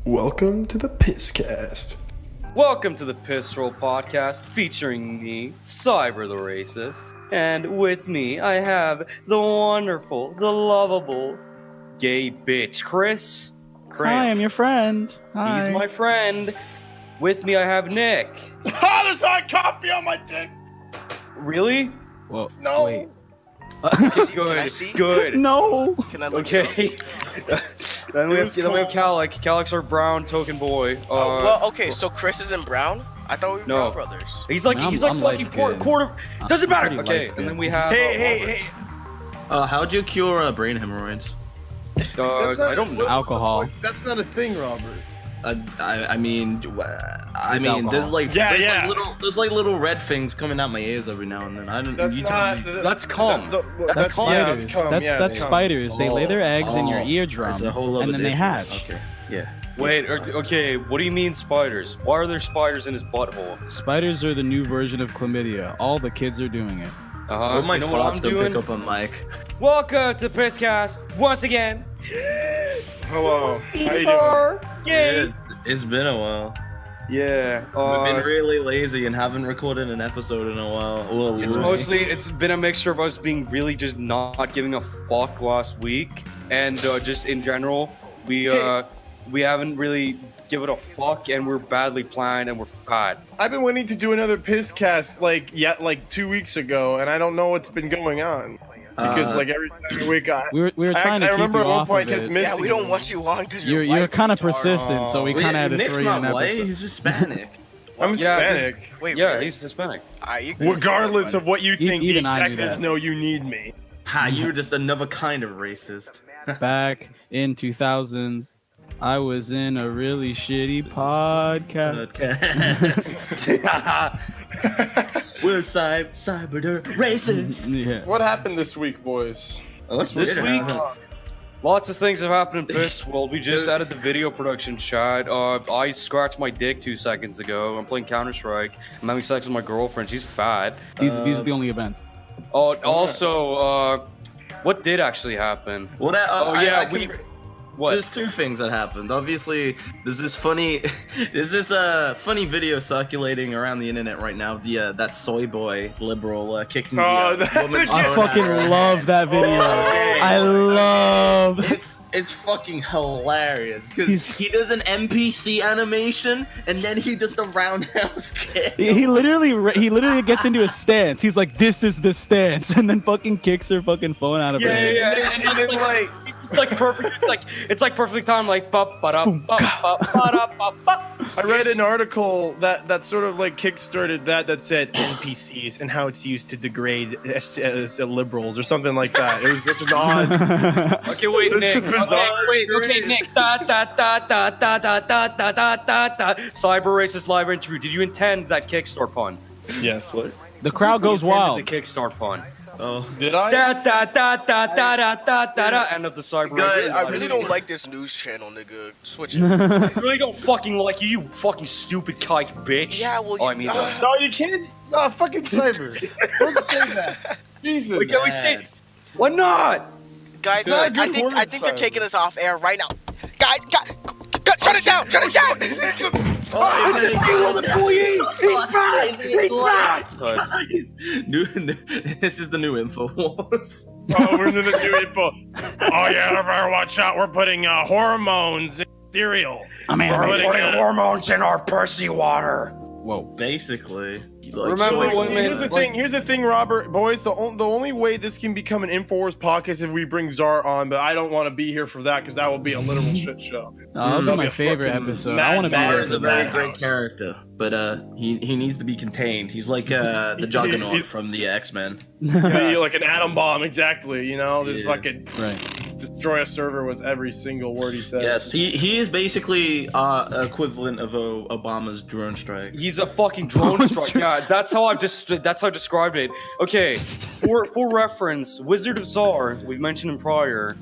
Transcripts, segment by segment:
Welcome to the Pisscast. Welcome to the Piss Roll Podcast featuring me, Cyber the Racist. And with me, I have the wonderful, the lovable, gay bitch, Chris. Hi, I'm your friend. Hi. He's my friend. With me, I have Nick. Oh, there's hot coffee on my dick! Really? Well, No! wait. Good. No. Can I look Okay. then we have Chalik. Chalik's our brown token boy. okay, so Chris isn't brown? I thought we were No. brown brothers. He's like I'm fucking light-skinned. quarter. Doesn't matter. pretty Okay, light-skinned. and then we have. Hey. How'd you cure brain hemorrhoids? I don't know. Alcohol. That's not a thing, Robert. I mean, there's alcohol. like Yeah. there's like little red things coming out my ears every now and then. I don't. That's you tell not. me. That's cum. That's cum. Yeah, that's spiders. cum. That's Yeah, that's it's cum. spiders. They lay their eggs in your eardrum, There's a whole other and then they different- hatch. Okay. Yeah. Wait, okay, what do you mean spiders? Why are there spiders in his butthole? Spiders are the new version of chlamydia. All the kids are doing it. Put my you know what thoughts I'm to doing? pick up on mic. Welcome to Pisscast once again. Hello. How you doing? Yay! It's been a while. Yeah. We've been really lazy and haven't recorded an episode in a while. Well, It's been a mixture of us being really just not giving a fuck last week, and just in general, we haven't really given a fuck, and we're badly planned, and we're fat. I've been waiting to do another Pisscast like 2 weeks ago, and I don't know what's been going on. Because like every week We were trying to I keep remember you at one off point of kept it. missing. Yeah, we don't want you on because You're kind of persistent, so we Wait, kind of had to Nick's throw you not an white. episode. He's Hispanic. I'm Yeah, Hispanic. Wait, Yeah, really? he's Hispanic. You can- Regardless of what you think, the even I knew executives that. know you need me. Ha! You're just another kind of racist. Back in 2000s, I was in a really shitty podcast. We're cyber the racist. Yeah. What happened this week, boys? That's This weird, week, huh? lots of things have happened in Piss World. We just added the video production chat. I scratched my dick 2 seconds ago. I'm playing Counter-Strike. I'm having sex with my girlfriend. She's fat. These are the only events. Oh, also, what did actually happen? What? What? There's two things that happened. Obviously, there's this funny video circulating around the internet right now. That soy boy liberal kicking Oh, the woman's I phone fucking out. love that video. Oh, I love. It's fucking hilarious because He's- he does an NPC animation and then he does a roundhouse kick. He literally gets into a stance. He's like, "This is the stance," and then fucking kicks her fucking phone out of her hand. And then, like, it's like perfect. It's like perfect time. Like, I read an article that sort of like kickstarted that said NPCs and how it's used to degrade as liberals or something like that. It was such an odd. Okay, wait, Such Nick. a bizarre Okay, Nick. Cyber Racist live interview. Did you intend that Kickstart pun? Yes. What? The crowd goes You intended wild. The Kickstart pun. Oh, Did I? End of the Cyber Guys, Racist. I really don't like this news channel, nigga. Switch it. I really don't fucking like you, you fucking stupid kike bitch. Yeah, well, Oh, I mean, No, you can't. Fucking cyber. Don't say that. Jesus. can we say? Why not? Guys, Not a I good think word, they're Simon. taking us off air right now. Guys, shut it down! Shut it down! It's a single employee. He's back. He's back. This is the new InfoWars. Oh, we're in the new info. Oh yeah, you better watch out. We're putting hormones in cereal. I mean, We're putting hormones in our pussy water. whoa. Basically, Remember So, when see, they- here's the thing. Here's the thing, Robert. Boys, the only way this can become an Infowars podcast is if we bring Czar on, but I don't want to be here for that because that will be a literal shit show. That'll be That'll my be a favorite fucking episode. mad I want to be Czar there He's for a very that. great character, but he needs to be contained. He's like the Juggernaut from the X-Men. Yeah, like an atom bomb, exactly. You know, this Yeah. fucking Right. destroy a server with every single word he says. Yes, he is basically equivalent of Obama's drone strike. He's a fucking drone strike. Yeah, that's how I described it. Okay, for reference, Wizard of Czar, we've mentioned him prior.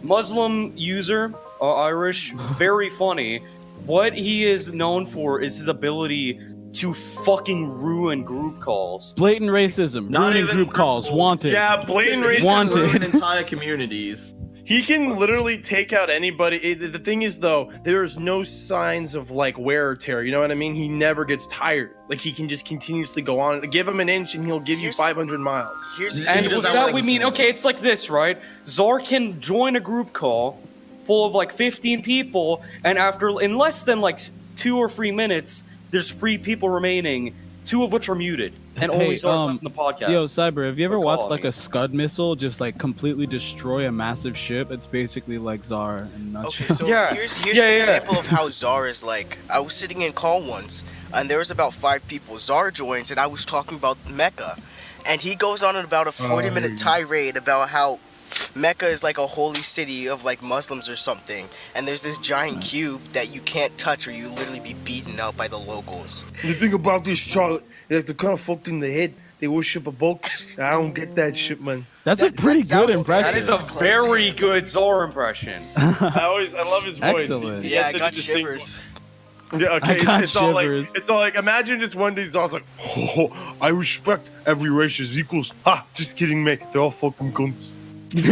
Muslim user, Irish, very funny. What he is known for is his ability to fucking ruin group calls. Blatant racism. Not Ruining even group calls. Wanted. Yeah, blatant racism. Wanted. Ruin entire communities. He can literally take out anybody. The thing is, though, there's no signs of like wear or tear. You know what I mean? He never gets tired. Like he can just continuously go on. Give him an inch, and he'll give you 500 miles. And with that, we mean, okay, it's like this, right? Czar can join a group call full of like 15 people, and in less than like 2 or 3 minutes, there's 3 people remaining, 2 of which are muted, and only Czar's left in the podcast. Yo, Cyber, have you ever watched like a Scud missile just like completely destroy a massive ship? It's basically like Czar and Okay, so here's an example of how Czar is like. I was sitting in call once, and there was about 5 people. Czar joins, and I was talking about Mecca, and he goes on about a 40-minute tirade about how Mecca is like a holy city of like Muslims or something, and there's this giant cube that you can't touch or you literally be beaten out by the locals. The thing about this, Charlotte, like they're kind of fucked in the head. They worship a box. I don't get that shit, man. That's a pretty good impression. That is a very good Czar impression. I love his voice. Excellent. He Yeah, has I such a got distinct- shivers. Yeah, okay. I got It's all shivers. like imagine this one dude's all like, oh, I respect every race as equals. Ha, just kidding, mate. They're all fucking cunts. and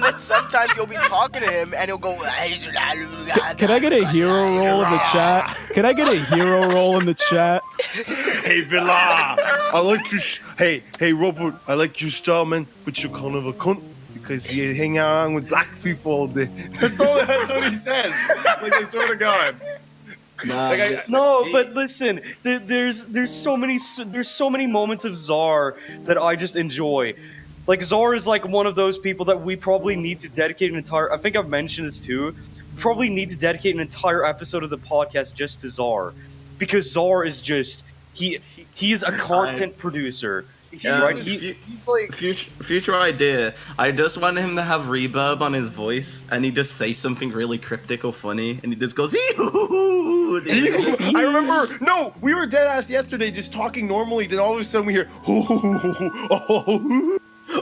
then sometimes you'll be talking to him and he'll go. Can I get a hero roll in the chat? Can I get a hero roll in the chat? Hey, Villa, I like your. Hey, Robert, I like your style, man, but you're kind of a cunt because you hang out with black people all day. That's what he says. Like, I swear to God. But listen, there's so many moments of Czar that I just enjoy. Like Czar is like one of those people that we probably need to dedicate an entire. I think I've mentioned this too. We probably need to dedicate an entire episode of the podcast just to Czar, because Czar is just he is a content producer. He's like Future idea. I just want him to have reverb on his voice, and he just say something really cryptic or funny, and he just goes. I remember. No, we were dead ass yesterday, just talking normally. Then all of a sudden we hear.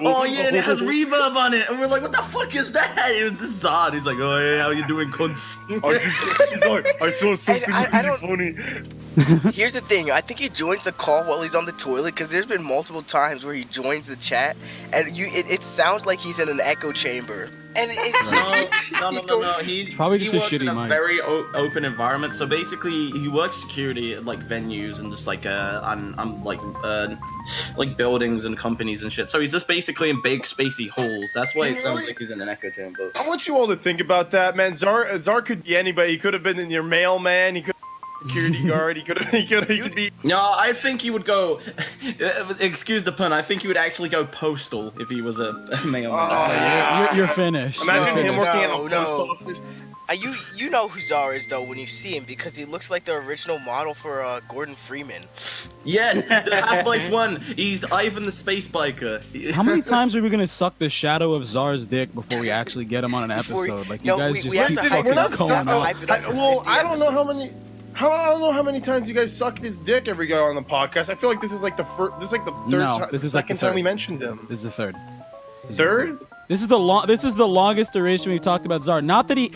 Oh yeah, and it has reverb on it, and we're like, "What the fuck is that?" It was just Zod. He's like, "Oh hey, how you doing, cunts?" He's like, I saw something really funny. Here's the thing. I think he joins the call while he's on the toilet because there's been multiple times where he joins the chat and it sounds like he's in an echo chamber. And No. He Probably just he a works shitty in a mic. very open environment. So basically, he works security at like venues and just like on like buildings and companies and shit. So he's just basically in big spacey holes. That's why it sounds like he's in an echo chamber. I want you all to think about that, man. Czar could be anybody. He could have been in your mailman. He could security guard. He could be. No, I think he would go. Excuse the pun. I think he would actually go postal if he was a mailman. You're finished. Imagine him working at a No. post office. You know who Czar is though when you see him because he looks like the original model for Gordon Freeman. Yes, the Half-Life 1. He's Ivan the space biker. How many times are we gonna suck the shadow of Czar's dick before we actually get him on an episode? Like you guys we have just to keep hype fucking it up. going We're out. hype it up for Well, 50 I don't know how episodes. many. I don't know how many times you guys sucked his dick every guy on the podcast. I feel like this is like the first. This is like the third No, time. this is like the second time third. we mentioned him. This is the third. Third? This is the longest duration we've talked about Czar. Not that he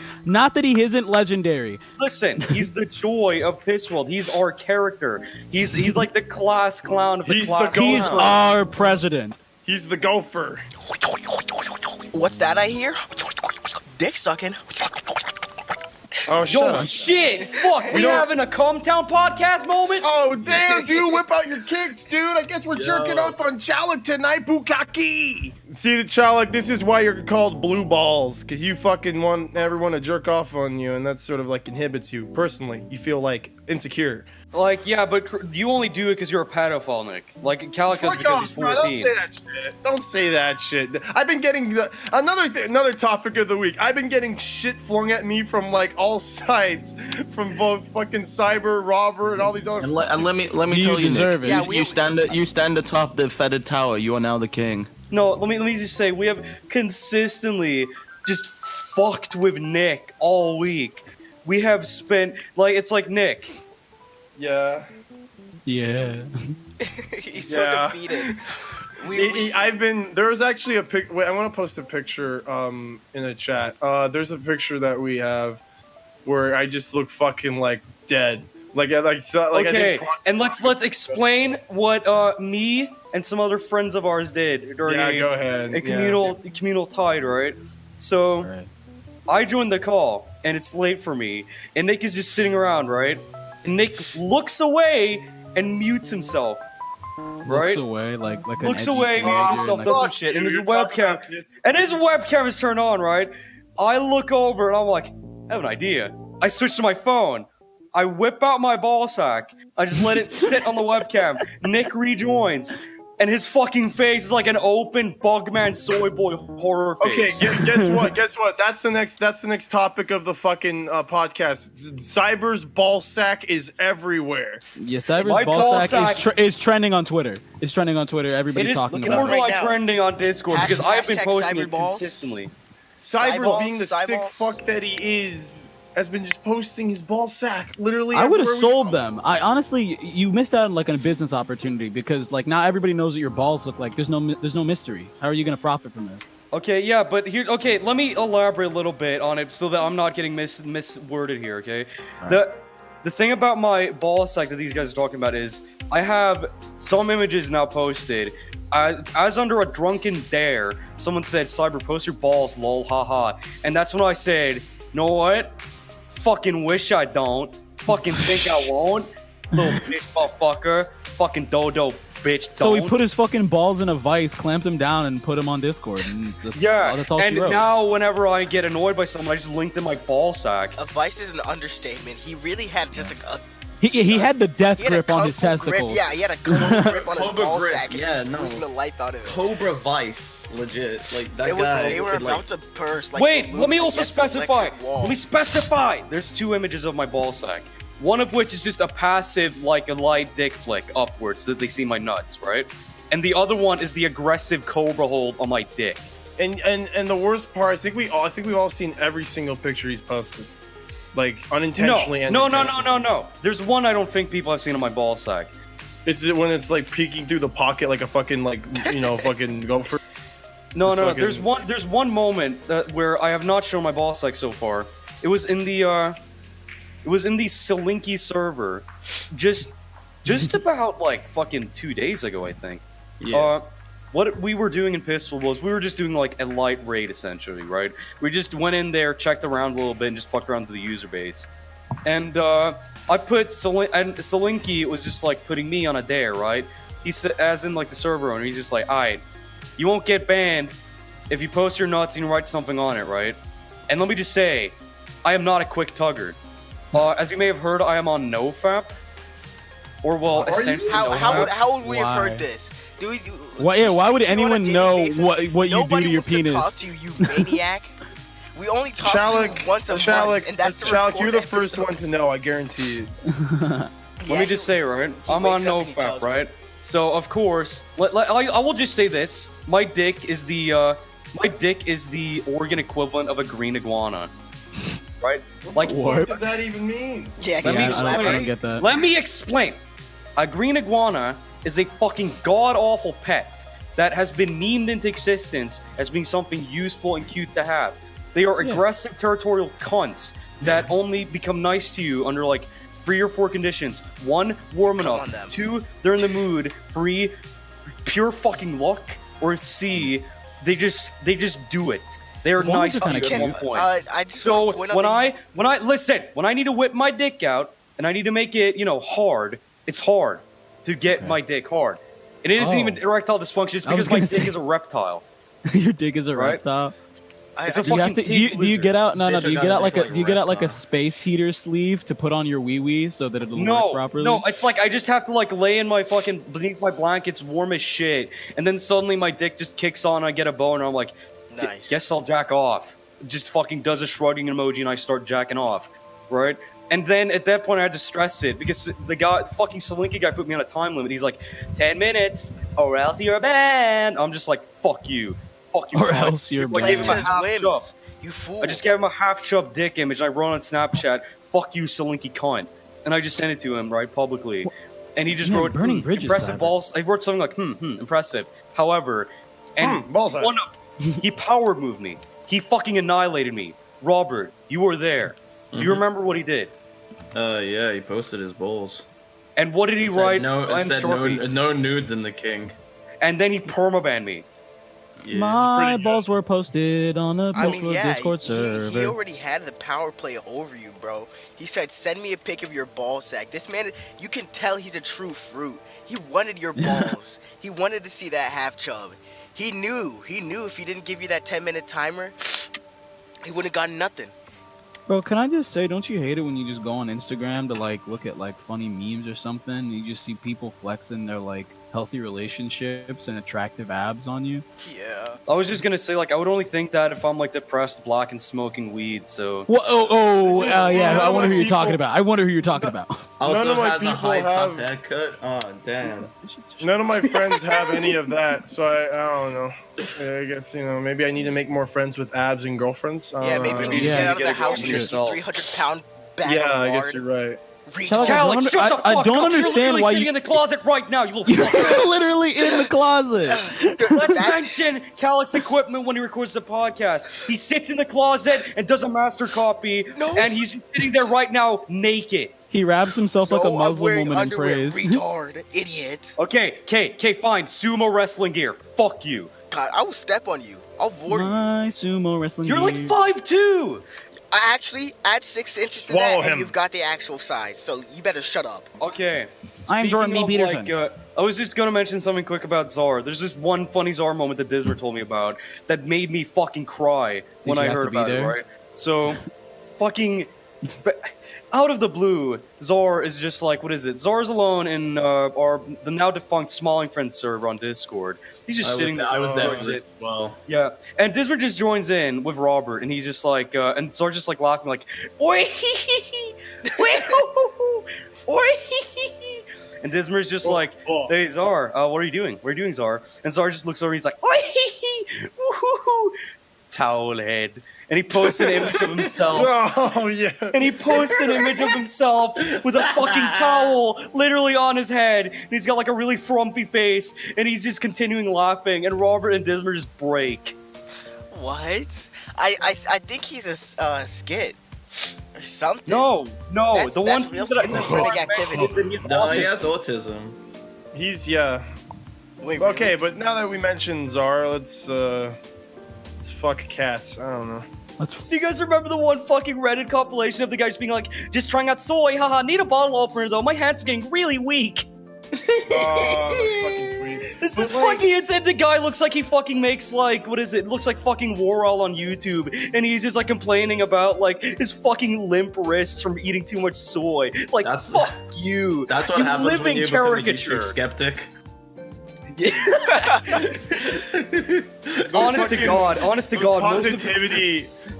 isn't legendary. Listen, he's the joy of Pissworld. He's our character. He's like the class clown of the He's class. the He's Gopher. our president. He's the gopher. What's that I hear? Dick sucking. Oh, shut Yo, up. shit! Fuck, we having a Cometown podcast moment? Oh, damn, dude. Whip out your kicks, dude. I guess we're jerking off on Chalik tonight, Bukaki. See, Chalik, this is why you're called blue balls, because you fucking want everyone to jerk off on you, and that sort of, like, inhibits you. Personally, you feel, like, insecure. Like, yeah, but you only do it because you're a pedophile, Nick. Like, Calic does it because he's 14. Don't say that shit. Don't say that shit. I've been getting another topic of the week. I've been getting shit flung at me from like all sides, from both fucking Cyber, Robert, and all these other. And let me You tell you, deserve Nick. it. Yeah, You stand atop the feathered tower. You are now the king. No, let me just say, we have consistently just fucked with Nick all week. We have spent, like, it's like, Nick, Yeah. Yeah. He's so Yeah. defeated. There was actually a pic. Wait, I want to post a picture in the chat. There's a picture that we have where I just look fucking like dead. Okay, and let's explain what me and some other friends of ours did during go ahead. a communal tide, right? So Right. I joined the call, and it's late for me, and Nick is just sitting around, right? And Nick looks away and mutes himself, right? Looks away, like an Looks edgy away, teenager, mutes himself, like- does some shit, and his webcam is turned on, right? I look over and I'm like, I have an idea. I switch to my phone. I whip out my ball sack. I just let it sit on the webcam. Nick rejoins, and his fucking face is like an open Bugman soy boy horror Okay, face. guess what? Guess what? That's the next topic of the fucking podcast. Cyber's ball sack is everywhere. Yeah, Cyber's My ball ball sack sack- is trending on Twitter. It's trending on Twitter. It Everybody's is talking Look it about up it. borderline right now. trending on Discord because I have been Hashtag posting it cyberballs. consistently. Cyber, Cyballs, being the sick cyballs. fuck that he is, has been just posting his ball sack literally. I would have everywhere we sold go. them. I honestly, you missed out on like a business opportunity because like now everybody knows what your balls look like. There's no mystery. How are you gonna profit from this? Okay, yeah, but here, okay, let me elaborate a little bit on it so that I'm not getting misworded here, okay? The thing about my ball sack that these guys are talking about is I have some images now posted. As under a drunken dare, someone said, Cyber, post your balls, lol, haha. And that's when I said, know what? Fucking wish I don't. Fucking think I won't. Little bitch motherfucker. Fucking dodo bitch don't. So he put his fucking balls in a vice, clamped them down, and put them on Discord. And that's all and she wrote. now whenever I get annoyed by someone, I just link them my ball sack. A vice is an understatement. He really had just a he had the death he had a grip on kung his fu grip. testicles. Yeah, he had a kung fu grip on his Cobra ball grip, sack. And yeah, he was no. squeezing the life out of it. Cobra Vice, legit. Like that It was guy. they were could, about like, to burst. Like Wait, the let me lunatic also against the specify. electric wall. Let me specify. There's two images of my ball sack. One of which is just a passive, like a light dick flick upwards so that they see my nuts, right? And the other one is the aggressive cobra hold on my dick. And the worst part, I think we've all seen every single picture he's posted, like unintentionally. No. and intentionally. No. There's one I don't think people have seen on my ball sack. Is it when it's like peeking through the pocket like a fucking fucking gopher? No. Just fucking- There's one moment where I have not shown my ball sack so far. It was in the Slinky server, just about like fucking 2 days ago, I think. Yeah. What we were doing in Pistol was we were just doing like a light raid essentially, right? We just went in there, checked around a little bit, and just fucked around to the user base. And I put Slinky was just like putting me on a dare, right? He said, as in like the server owner, he's just like, alright, you won't get banned if you post your nuts and you write something on it, right? And let me just say, I am not a quick tugger. As you may have heard, I am on NoFap. Or well, essentially NoFap. How would we have Why? heard this? Do we? Why would speak to you on a anyone daily know basis? what you do Nobody to your wants to talk penis? to you, you maniac. We only talk to Chalik, you once a month, and that's to Chalik, record you're the first one to episodes. know. I guarantee you. Let me just say, right? I'm on wakes up and he NoFap, tells me. right? So of course, I will just say this: my dick is the organ equivalent of a green iguana, right? Like, What does that even mean? Yeah, Let can me you I don't elaborate? get that. let me explain. A green iguana is a fucking god-awful pet that has been memed into existence as being something useful and cute to have. They are aggressive territorial cunts that only become nice to you under like 3 or 4 conditions. 1, warm Come on, enough. them. 2, they're in the mood. 3, pure fucking luck. Or C, they just do it. They are Well, nice it's to you kinda at one cute. point. I just So wanna point out when that I listen, when I need to whip my dick out and I need to make it, hard, it's hard to get my dick hard. And it isn't Oh. even erectile dysfunction, it's I was because my gonna dick say- is a reptile. Your dick is a Right? reptile. It's a Do you, have fucking to, do you, teeth do you get out? No. Bitch, Do you I get got out a like dick a? like Do you get out like a reptile. space heater sleeve to put on your wee wee so that it'll work properly? No, it's like I just have to like lay in my fucking beneath my blankets, warm as shit, and then suddenly my dick just kicks on. And I get a boner. I'm like, Nice. guess I'll jack off. Just fucking does a shrugging emoji, and I start jacking off, right? And then at that point, I had to stress it because the fucking Slinky guy, put me on a time limit. He's like, 10 minutes, or else you're banned. I'm just like, fuck you, Or cunt. else you're Like, Play gave to him a his half whims. chub. You fool. I just gave him a half-chub dick image. I wrote on Snapchat, "Fuck you, Slinky cunt," and I just sent it to him right publicly, and he just Man, wrote, burning bridges, impressive Cyber. balls. I wrote something like, impressive. However, and balls out. he power moved me. He fucking annihilated me. Robert, you were there. Do you remember what he did? Yeah, he posted his bowls. And what did he write? No, on it said Sharpie? no nudes in the king. And then he permabanned me. Yeah. My pretty balls were posted on a I mean, yeah, Discord he server. already had the power play over you, bro. He said, "Send me a pic of your ball sack." This man, you can tell he's a true fruit. He wanted your balls. He wanted to see that half chub. He knew if he didn't give you that 10-minute timer, he wouldn't have gotten nothing. Bro, can I just say, don't you hate it when you just go on Instagram to like look at like funny memes or something, and you just see people flexing their like healthy relationships and attractive abs on you? Yeah. I was just gonna say, like, I would only think that if I'm like depressed, black, and smoking weed. So. What? Yeah. none I of wonder my who you're talking people- about. I wonder who you're talking about. Also None of my has a people high top have- haircut. Oh damn. None of my friends have any of that, so I don't know. I guess, maybe I need to make more friends with abs and girlfriends. Yeah, maybe you need to Yeah. get out of Get the a girl house for and your yourself. 300-pound bag Yeah, of I guess lard. you're right. Chalik, Chalik, I shut the fuck I don't up! You're understand literally why sitting you in the closet right now, you little fuck. you're literally in the closet. Let's That- mention Calik's equipment when he records the podcast. He sits in the closet and does a master copy, No. and he's sitting there right now naked. He wraps himself like a No, I'm Muslim wearing woman in underwear, praise. retard, idiot. Okay, fine. Sumo wrestling gear. Fuck you. God, I will step on you. I'll vor you. My sumo wrestling. You're like gear. 5'2". I actually add 6 inches to Swallow that, and him. you've got the actual size. So you better shut up. Okay. I'm Jordan B. Speaking of, Peterson. I was just gonna mention something quick about Czar. There's this one funny Czar moment that Dismer told me about that made me fucking cry when you I have heard to be about it. there? Right? So, fucking. Out of the blue, Czar is just like, what is it? Czar's alone in the now defunct Smalling Friends server on Discord. He's just sitting there. I was there what for is this it? as well. Yeah, and Dismer just joins in with Robert, and he's just like, and Czar's just like laughing, like, oi, oi, and Dismer's just like, hey, Czar, what are you doing? What are you doing, Czar? And Czar just looks over, and he's like, oi, towel head, and he posts an image of himself. Oh, yeah. And he posts an image of himself with a fucking towel literally on his head. And he's got like a really frumpy face. And he's just continuing laughing. And Robert and Dismer just break. What? I think he's a skit or something. No. That's the one real thing that I schizophrenic activity. is that he's No, he autistic. has autism. He's, yeah. Wait, Okay, but now that we mentioned Czar, let's fuck cats. I don't know. Do you guys remember the one fucking Reddit compilation of the guy just being like, just trying out soy, haha, need a bottle opener though, my hands are getting really weak. Oh, fucking tweet. This is fucking insane. The guy looks like he fucking makes like, what is it? Looks like fucking Warhol on YouTube. And he's just like complaining about like his fucking limp wrists from eating too much soy. Like, fuck you. That's what You happens when living you become a caricature. YouTube skeptic. Honest to God, most of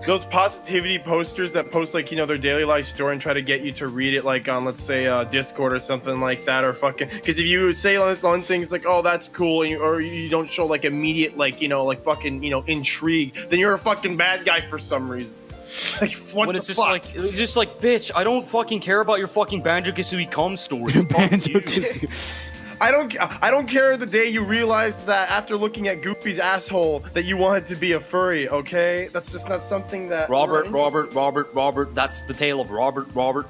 those positivity posters that post like their daily life story and try to get you to read it like on, let's say, Discord or something like that, or fucking, because if you say on things like, oh, that's cool, or you don't show like immediate like fucking intrigue, then you're a fucking bad guy for some reason. Like, what when the it's just fuck? like, it's just like, bitch, I don't fucking care about your fucking Banjo-Kazooie cum story. Fuck you. I don't care the day you realize that after looking at Goofy's asshole that you wanted to be a furry, okay? That's just not something that Robert, that's the tale of Robert,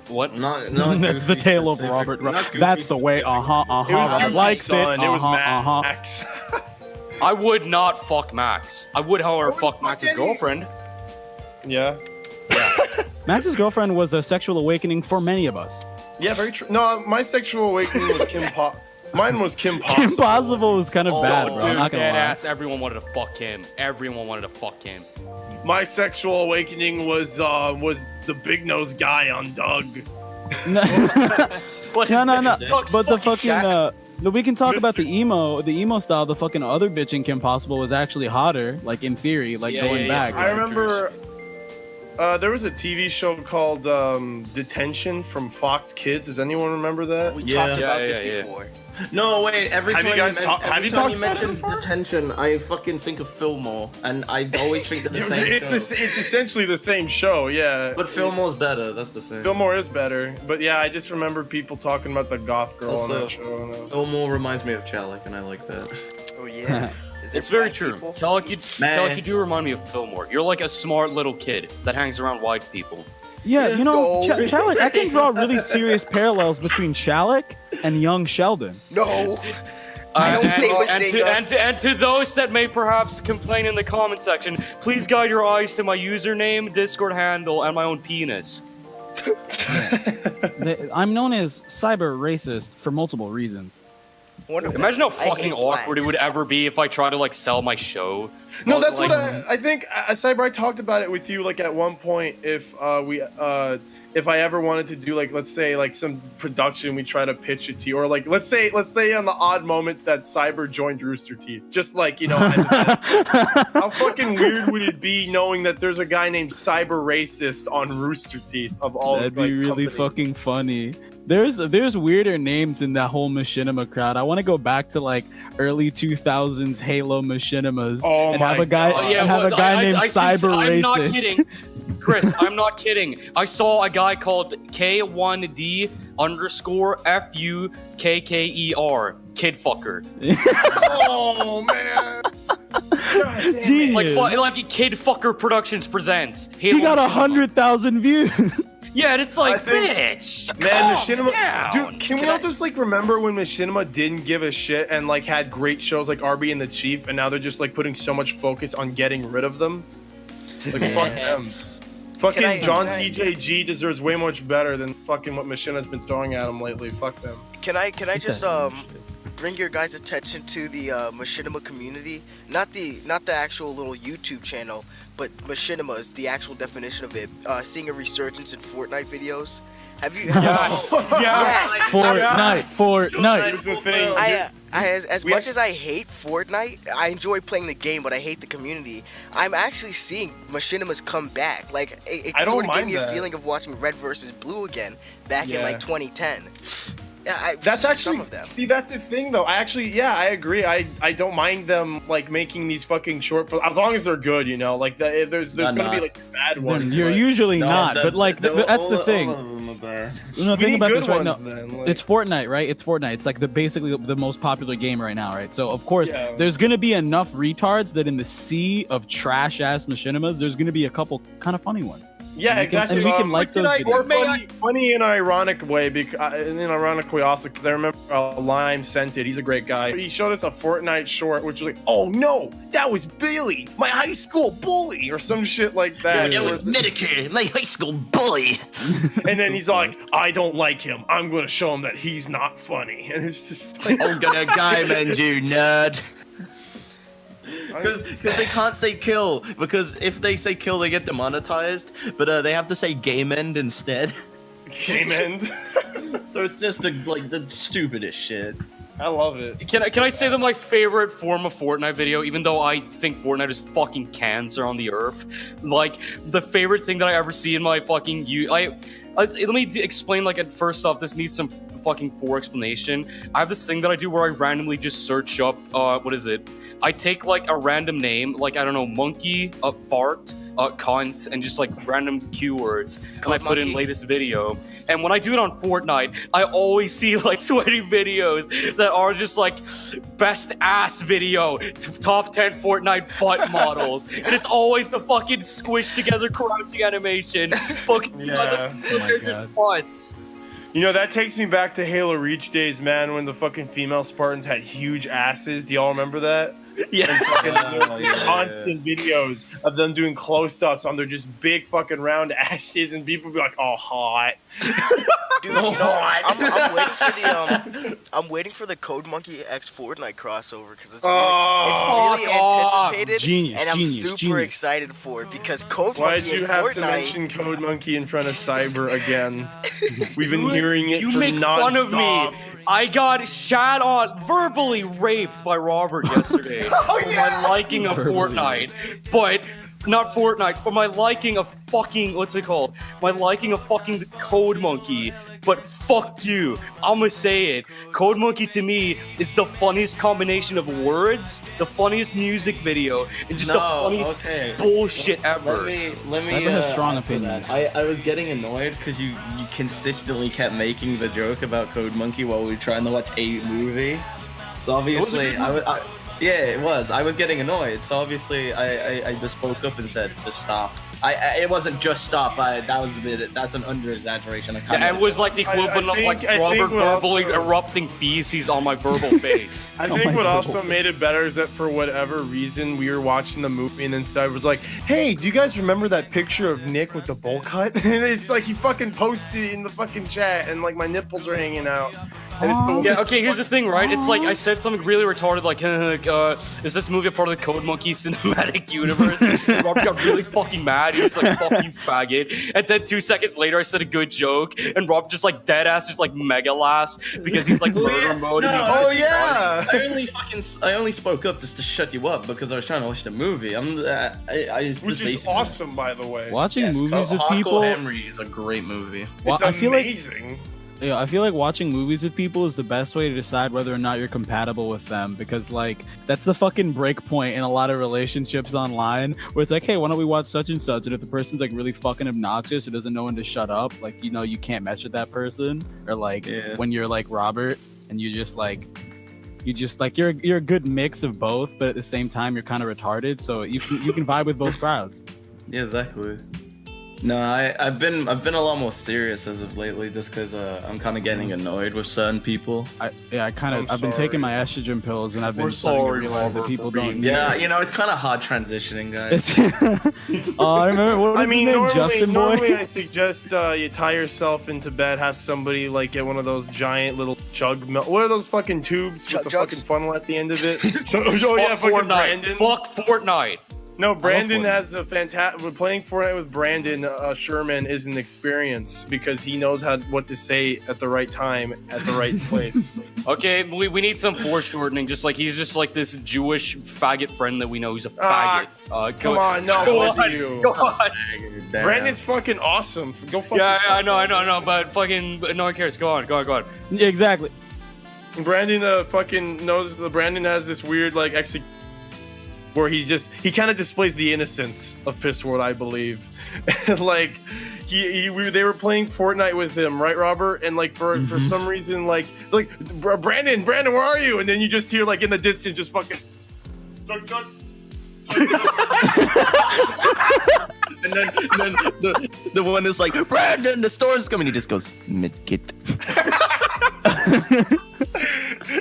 what? Not That's the Goofy tale of specific- Robert. not Goofy. That's the way. It was I Goofy's likes son. it. It was Max. I would not fuck Max. I would, however, fuck Max's any- girlfriend. Yeah. Max's girlfriend was a sexual awakening for many of us. Yeah, very true. No, my sexual awakening was Mine was Kim Possible. Kim Possible was kind of bad, bro. I'm Dude, not gonna dead lie. ass. Everyone wanted to fuck him. My sexual awakening was the big nose guy on Doug. What No, is no, no. that? Doug's But the fucking cat. no, we can talk about Mr. the emo style. The fucking other bitch in Kim Possible was actually hotter, like in theory, like Yeah, going yeah, back. I remember there was a TV show called Detention from Fox Kids. Does anyone remember that? We Yeah. talked about Yeah, this yeah, yeah. before. No, wait. Every Have time you guys men- talk- every have you time talked you about it mention before? detention, I fucking think of Fillmore, and I always think of the same It's show. it's essentially the same show, yeah. But Fillmore's better. That's the thing. Fillmore is better, but yeah, I just remember people talking about the goth girl on Also- that show. Fillmore reminds me of Chalik, and I like that. Oh yeah. Is there It's very black true. people? Calic, Man. you do remind me of Fillmore. You're like a smart little kid that hangs around white people. Yeah, you know, No. Chalik, I can draw really serious parallels between Chalik and young Sheldon. No. I don't say Bazinga. And to those that may perhaps complain in the comment section, please guide your eyes to my username, Discord handle, and my own penis. I'm known as Cyberracist for multiple reasons. Wonderful. Imagine how I hate fucking awkward it blacks. would ever be if I try to like sell my show. No, that's like, what I think. Cyber, I talked about it with you like at one point. If I ever wanted to do like, let's say like some production, we try to pitch it to you, or like let's say on the odd moment that Cyber joined Rooster Teeth, just like how fucking weird would it be knowing that there's a guy named Cyberracist on Rooster Teeth of all? That'd be really companies. fucking funny. There's weirder names in that whole machinima crowd. I want to go back to like early 2000s Halo machinimas Oh and my have a guy God. and have a guy named Cyberracist. I'm not kidding. Chris, I'm not kidding. I saw a guy called K1D_FUKKER, kid fucker. Oh man. God damn it. Genius. Like Kid Fucker Productions presents. Halo He got Machinima. 100,000 views. Yeah, and it's like, I think- bitch. Man, calm Machinima, down. dude, can we all just like remember when Machinima didn't give a shit and like had great shows like Arby and the Chief, and now they're just like putting so much focus on getting rid of them? Like fuck them. Fucking I- John can I- CJG deserves way much better than fucking what Machinima's been throwing at him lately. Fuck them. Can I just bring your guys' attention to the Machinima community? Not the actual little YouTube channel, but Machinima is the actual definition of it. Seeing a resurgence in Fortnite videos. Have you? Yes. Yes. Fortnite. Here's the thing. As much as I hate Fortnite, I enjoy playing the game, but I hate the community. I'm actually seeing Machinimas come back. Like it I don't sort of gave mind me a that. feeling of watching Red versus Blue again back in Yeah. like 2010. Yeah, That's actually some of them. see. That's the thing, though. I agree. I don't mind them like making these fucking short, as long as they're good, you know. Like there's Nah, gonna be nah. like bad ones. You're but usually not, but like that's the thing. All of them are there. You know, we think need about good this right now. ones then. Like, It's Fortnite, right? It's Fortnite. It's like basically the most popular game right now, right? So of course, Yeah. there's gonna be enough retards that in the sea of trash ass machinimas, there's gonna be a couple kind of funny ones. yeah, And we can- exactly. and we can like those I- videos. Or May funny in an ironic way, because in an ironic way also, because I remember Lime sent it. He's a great guy. He showed us a Fortnite short, which was like, "Oh no, that was Billy, my high school bully," or some shit like that. It was Medicare, my high school bully. And then he's like, "I don't like him. I'm going to show him that he's not funny." And it's just like, I'm gonna diamond you, nerd. Because they can't say kill, because if they say kill they get demonetized, but they have to say game end instead. game end. So it's just the stupidest shit. I love it. Can I say that my favorite form of Fortnite video, even though I think Fortnite is fucking cancer on the earth, like the favorite thing that I ever see in my fucking let me explain. Like, first off, this needs some fucking explanation. I have this thing that I do where I randomly just search up what is it? I take like a random name, like I don't know, monkey, fart, cunt, and just like random keywords, and I put in monkey. latest video. And when I do it on Fortnite, I always see like 20 videos that are just like best ass video, top 10 Fortnite butt models, and it's always the fucking squished together crouching animation. Yeah. Oh my Just God. butts. You know, that takes me back to Halo Reach days, man, when the fucking female Spartans had huge asses. Do y'all remember that? Yeah. Constant videos of them doing close-ups on their just big fucking round asses, and people be like, "Oh, hot." Dude, you know, I'm waiting for the Code Monkey X Fortnite crossover because it's really fuck off. anticipated, Genius, and I'm genius, super genius. excited for it because Code Why'd Monkey you and have to Fortnite. mention Code Monkey in front of Cyber again? We've been hearing it You for make fun of nonstop. me. I got shat on, verbally raped by Robert yesterday Oh, for my liking of Fortnite. But, not Fortnite, but my liking of fucking, what's it called? My liking of fucking the Code Monkey. But fuck you. I'ma say it. Code Monkey to me is the funniest combination of words, the funniest music video, and just the funniest bullshit ever. Let me. Cyber has strong after opinions. that, I was getting annoyed because you consistently kept making the joke about Code Monkey while we were trying to watch a movie. So obviously, yeah, it was. I was getting annoyed. So obviously, I just spoke up and said, just stop. It wasn't just stop. That's an under exaggeration. Yeah, it was like the equivalent of like Robert verbally erupting feces on my verbal face. I think what also made it better is that for whatever reason we were watching the movie and then Steve was like, "Hey, do you guys remember that picture of Nick with the bowl cut?" And it's like he fucking posts it in the fucking chat and like my nipples are hanging out. Yeah, okay, here's the thing, right? It's like I said something really retarded, like, is this movie a part of the Code Monkey cinematic universe? And Robert got really fucking mad. He was like, fuck you, faggot. And then 2 seconds later, I said a good joke, and Rob just like dead ass, just like mega laughs because he's like murder mode. I only spoke up just to shut you up because I was trying to watch the movie. Which is awesome, by the way. Watching movies with people. Henry is a great movie. It's amazing. Yeah, I feel like watching movies with people is the best way to decide whether or not you're compatible with them, because like that's the fucking break point in a lot of relationships online where it's like, hey, why don't we watch such and such? And if the person's like really fucking obnoxious or doesn't know when to shut up, like, you know, you can't mesh with that person. Or like when you're like Robert and you're a good mix of both, but at the same time you're kind of retarded, so you can vibe with both crowds. Yeah, exactly. No, I've been a lot more serious as of lately, just because I'm kind of getting annoyed with certain people. I've been taking my estrogen pills, and I've been starting to realize that people don't. Yeah, you know, it's kind of hard transitioning, guys. I remember. What was his name? Justin Boy? Normally I suggest you tie yourself into bed, have somebody like get one of those giant little jug milk. What are those fucking tubes with the fucking funnel at the end of it? Fuck Brandon. Fuck Fortnite. No, Brandon has a fantastic. Playing Fortnite with Brandon Sherman is an experience because he knows what to say at the right time at the right place. Okay, we need some foreshortening. Just like he's just like this Jewish faggot friend that we know who's a faggot. Come on, no, go with on, you. Go on. Brandon's fucking awesome. Go fuck Yeah, yourself. I know, but fucking no one cares. Go on. Yeah, exactly. Brandon fucking knows. Brandon has this weird like where he kind of displays the innocence of Piss World, I believe. Like they were playing Fortnite with him, right, Robert? And like for some reason, like Brandon, where are you? And then you just hear like in the distance, just fucking. And then the one is like, Brandon, the storm's coming. He just goes, medkit.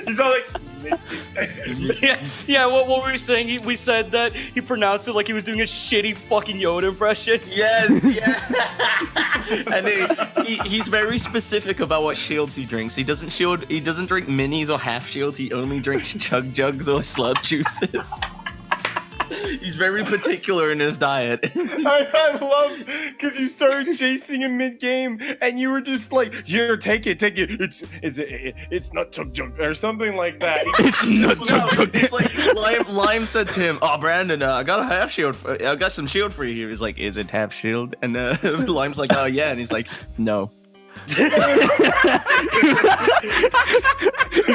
He's all like. Yeah. What were we saying? We said that he pronounced it like he was doing a shitty fucking Yoda impression. Yes, yeah. And he's very specific about what shields he drinks. He doesn't drink minis or half shield. He only drinks chug jugs or slurp juices. He's very particular in his diet. I love because you started chasing him mid-game and you were just like, "Here, take it. It's not chug jug or something like that." It's not chug jug. It's like Lime said to him, "Oh, Brandon, I got a half shield. I got some shield for you here." He's like, "Is it half shield?" And Lime's like, "Oh yeah," and he's like, "No." You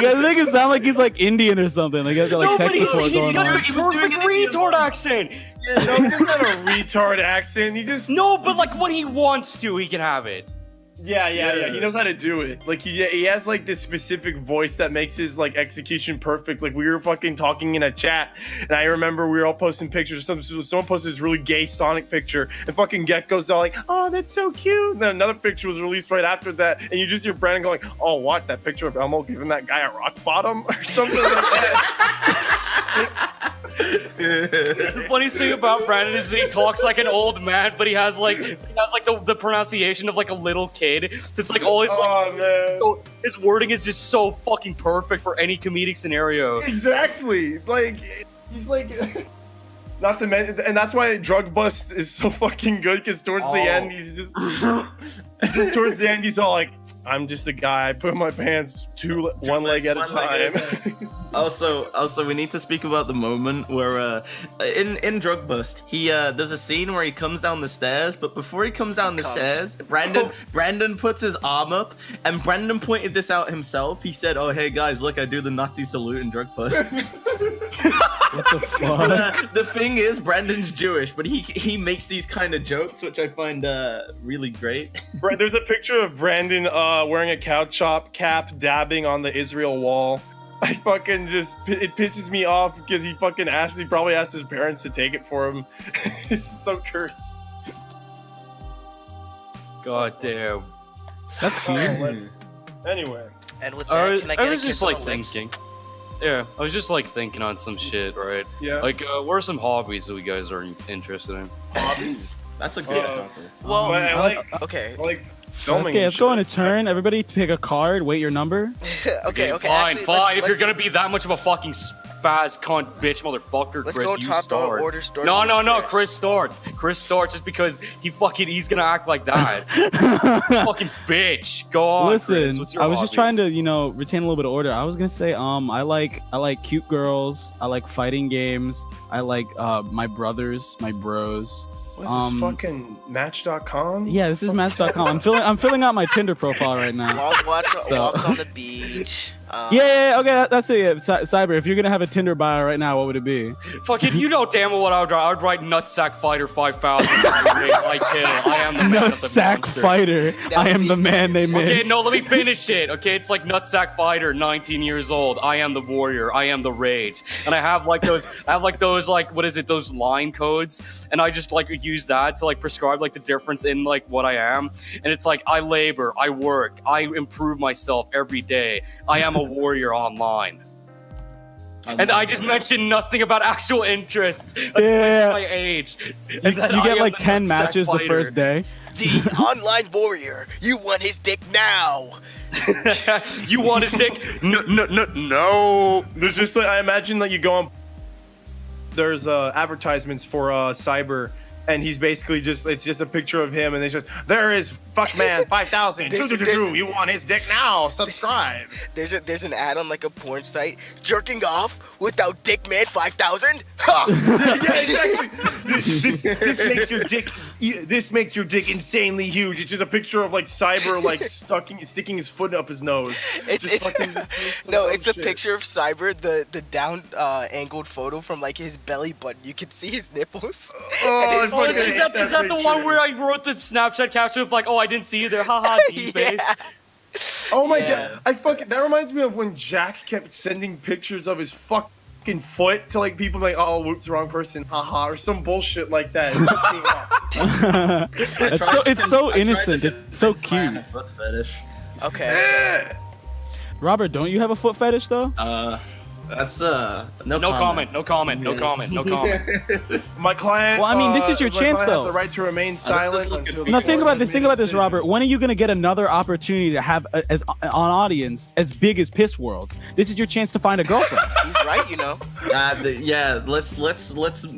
guys make it sound like he's like Indian or something. Like he's got like tech support going on. He's got a perfect retard accent. No, he doesn't have a retard accent. But like when he wants to, he can have it. Yeah. He knows how to do it. Like he has like this specific voice that makes his like execution perfect. Like we were fucking talking in a chat, and I remember we were all posting pictures. Someone posted this really gay Sonic picture, and fucking Gecko's all like, "Oh, that's so cute." And then another picture was released right after that, and you just hear Brandon going, "Oh, what? That picture of Elmo giving that guy a rock bottom or something like that." The funniest thing about Brandon is that he talks like an old man, but he has like the pronunciation of like a little kid. So it's like always his wording is just so fucking perfect for any comedic scenario. Exactly. Like he's like not to mention, and that's why Drug Bust is so fucking good because towards the end he's just towards the end he's all like, "I'm just a guy. I put my pants one leg at a time." Also, we need to speak about the moment where, in Drug Bust, there's a scene where he comes down the stairs, but before he comes down the stairs, Brandon puts his arm up, and Brandon pointed this out himself. He said, "Oh, hey guys, look, I do the Nazi salute in Drug Bust." What the fuck? The thing is, Brandon's Jewish, but he makes these kind of jokes, which I find really great. There's a picture of Brandon wearing a cow chop cap, dabbing on the Israel wall. I fucking it pisses me off because he probably asked his parents to take it for him. It's so cursed. God damn. That's cute. Anyway. And with that, can I get I a was kiss just on like the lips? thinking. Yeah, I was just like thinking on some shit, right? Yeah. Like, what are some hobbies that you guys are interested in? Hobbies. That's a good Uh, topic. Well, I like okay. I like filming. Okay, and let's go on a shit. turn. Everybody pick a card. Wait your number. okay. Fine, Actually, fine. If you're let's- gonna be that much of a fucking spaz cunt bitch motherfucker, Let's Chris, go you top start. order. Start No, with no, no. Chris. Chris starts. Chris starts just because he's gonna act like that. Fucking bitch. Go on. Chris. Listen, What's your I was just hobbies? trying to, retain a little bit of order. I was gonna say, I like cute girls. I like fighting games. I like my brothers, my bros. What's this fucking Match.com? Yeah, this is Match.com. I'm filling out my Tinder profile right now. Walks on the beach. Yeah, okay, that's it. Yeah. Cyber, if you're gonna have a Tinder bio right now, what would it be? Fucking, you know damn well what I would write. I would write Nutsack Fighter 5000. I kill. I am the man of the Nutsack monster. Fighter. I am the man they miss. Okay, no, let me finish it. Okay, it's like Nutsack Fighter, 19 years old. I am the warrior. I am the rage. And I have like those, what is it, those line codes. And I just like use that to like prescribe like the difference in like what I am. And it's like, I labor, I work, I improve myself every day. I am a warrior online. And I just mentioned nothing about actual interests. I just mentioned my age. And You then I get am like the 10 Nutsack matches the Fighter. first day. The online warrior. You want his dick now. You want his dick? No. There's just like, I imagine that you go on. There's advertisements for Cyber, and he's basically it's just a picture of him, and it's just there is fuckman 5000. You want his dick now? Subscribe. There's an ad on like a porn site. Jerking off without Dickman 5000. Ha! Yeah, exactly. This makes your dick insanely huge. It's just a picture of like Cyber like sticking his foot up his nose. It's No, it's a picture of Cyber, the down angled photo from like his belly button. You can see his nipples. Oh, And it's fucking- Is that the one where I wrote the Snapchat caption of like, oh, I didn't see you there, haha, D-face? Oh my Yeah. god! That reminds me of when Jack kept sending pictures of his fucking foot to like people like, oh, whoops, wrong person, haha, or some bullshit like that. It pissed me off. It's so innocent. It's so cute. Foot fetish. Okay. Robert, don't you have a foot fetish though? That's No comment. My client. Well, I mean, this is your my chance, client has though. the right to remain silent look until. good. Now the think court about has this. Think made a about this, decision. Robert. When are you gonna get another opportunity to have as on audience as big as Piss Worlds? This is your chance to find a girlfriend. He's right, you know. yeah, let's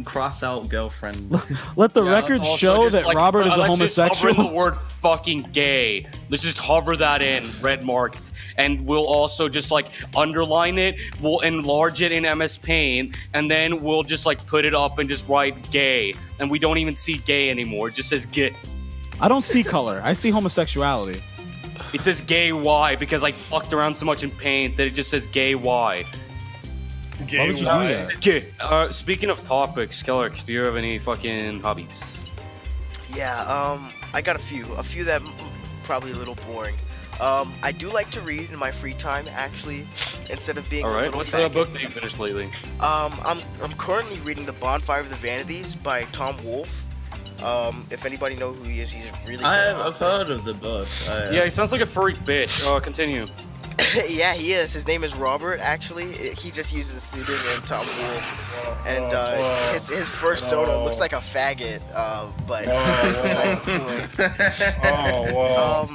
cross out girlfriend. Let the Yeah, record let's also show just, that like, Robert is a let's just hover in the homosexual. word fucking gay. Let's just hover that in, red marked. And we'll also just like underline it, we'll enlarge it in MS Paint, and then we'll just like put it up and just write gay. And we don't even see gay anymore. It just says gay. I don't see color. I see homosexuality. It says gay Y because I fucked around so much in Paint that it just says gay Y. Why would you do that? Okay, speaking of topics, Chalik, do you have any fucking hobbies? Yeah. I got a few that probably a little boring. I do like to read in my free time, actually, instead of being a Alright, little what's the faggot. book that you finished lately? I'm currently reading The Bonfire of the Vanities by Tom Wolfe. If anybody know who he is, he's really good. I've heard of the book. Yeah, he sounds like a furry bitch. Continue. Yeah, he is. His name is Robert. Actually, he just uses the pseudonym Tom Wolfe, and his first solo looks like a faggot. But that's beside the point. Oh wow.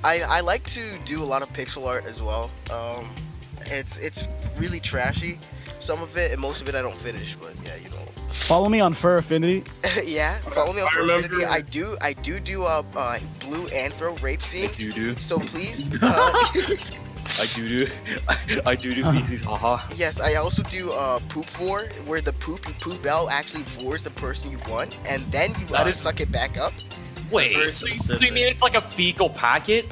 I like to do a lot of pixel art as well. It's really trashy. Some of it and most of it I don't finish, but yeah, you know. Follow me on Fur Affinity. Yeah, follow me on I Infinity. remember- I do blue anthro rape scenes. do. So please, I do feces, haha. yes, I also do poop vor, where the poop you poop out actually vores the person you want, and then you That is- suck it back up. Wait, very so you specific. mean it's like a fecal packet?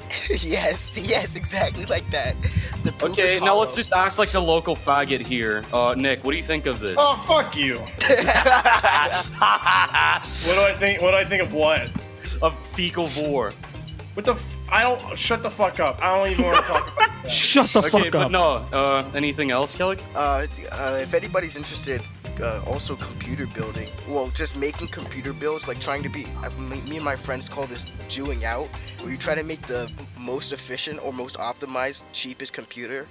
yes, exactly like that. The poop Okay, is now hollow. let's just ask like the local faggot here. Nick, what do you think of this? Oh fuck you. What do I think? What do I think of what? A fecal vor. What the? I don't. Shut the fuck up. I don't even want to talk about that. Shut the Okay, fuck but up. no. Anything else, Kelly? If anybody's interested, also computer building. Well, just making computer builds, like trying to be. Me and my friends call this Jewing out, where you try to make the most efficient or most optimized, cheapest computer.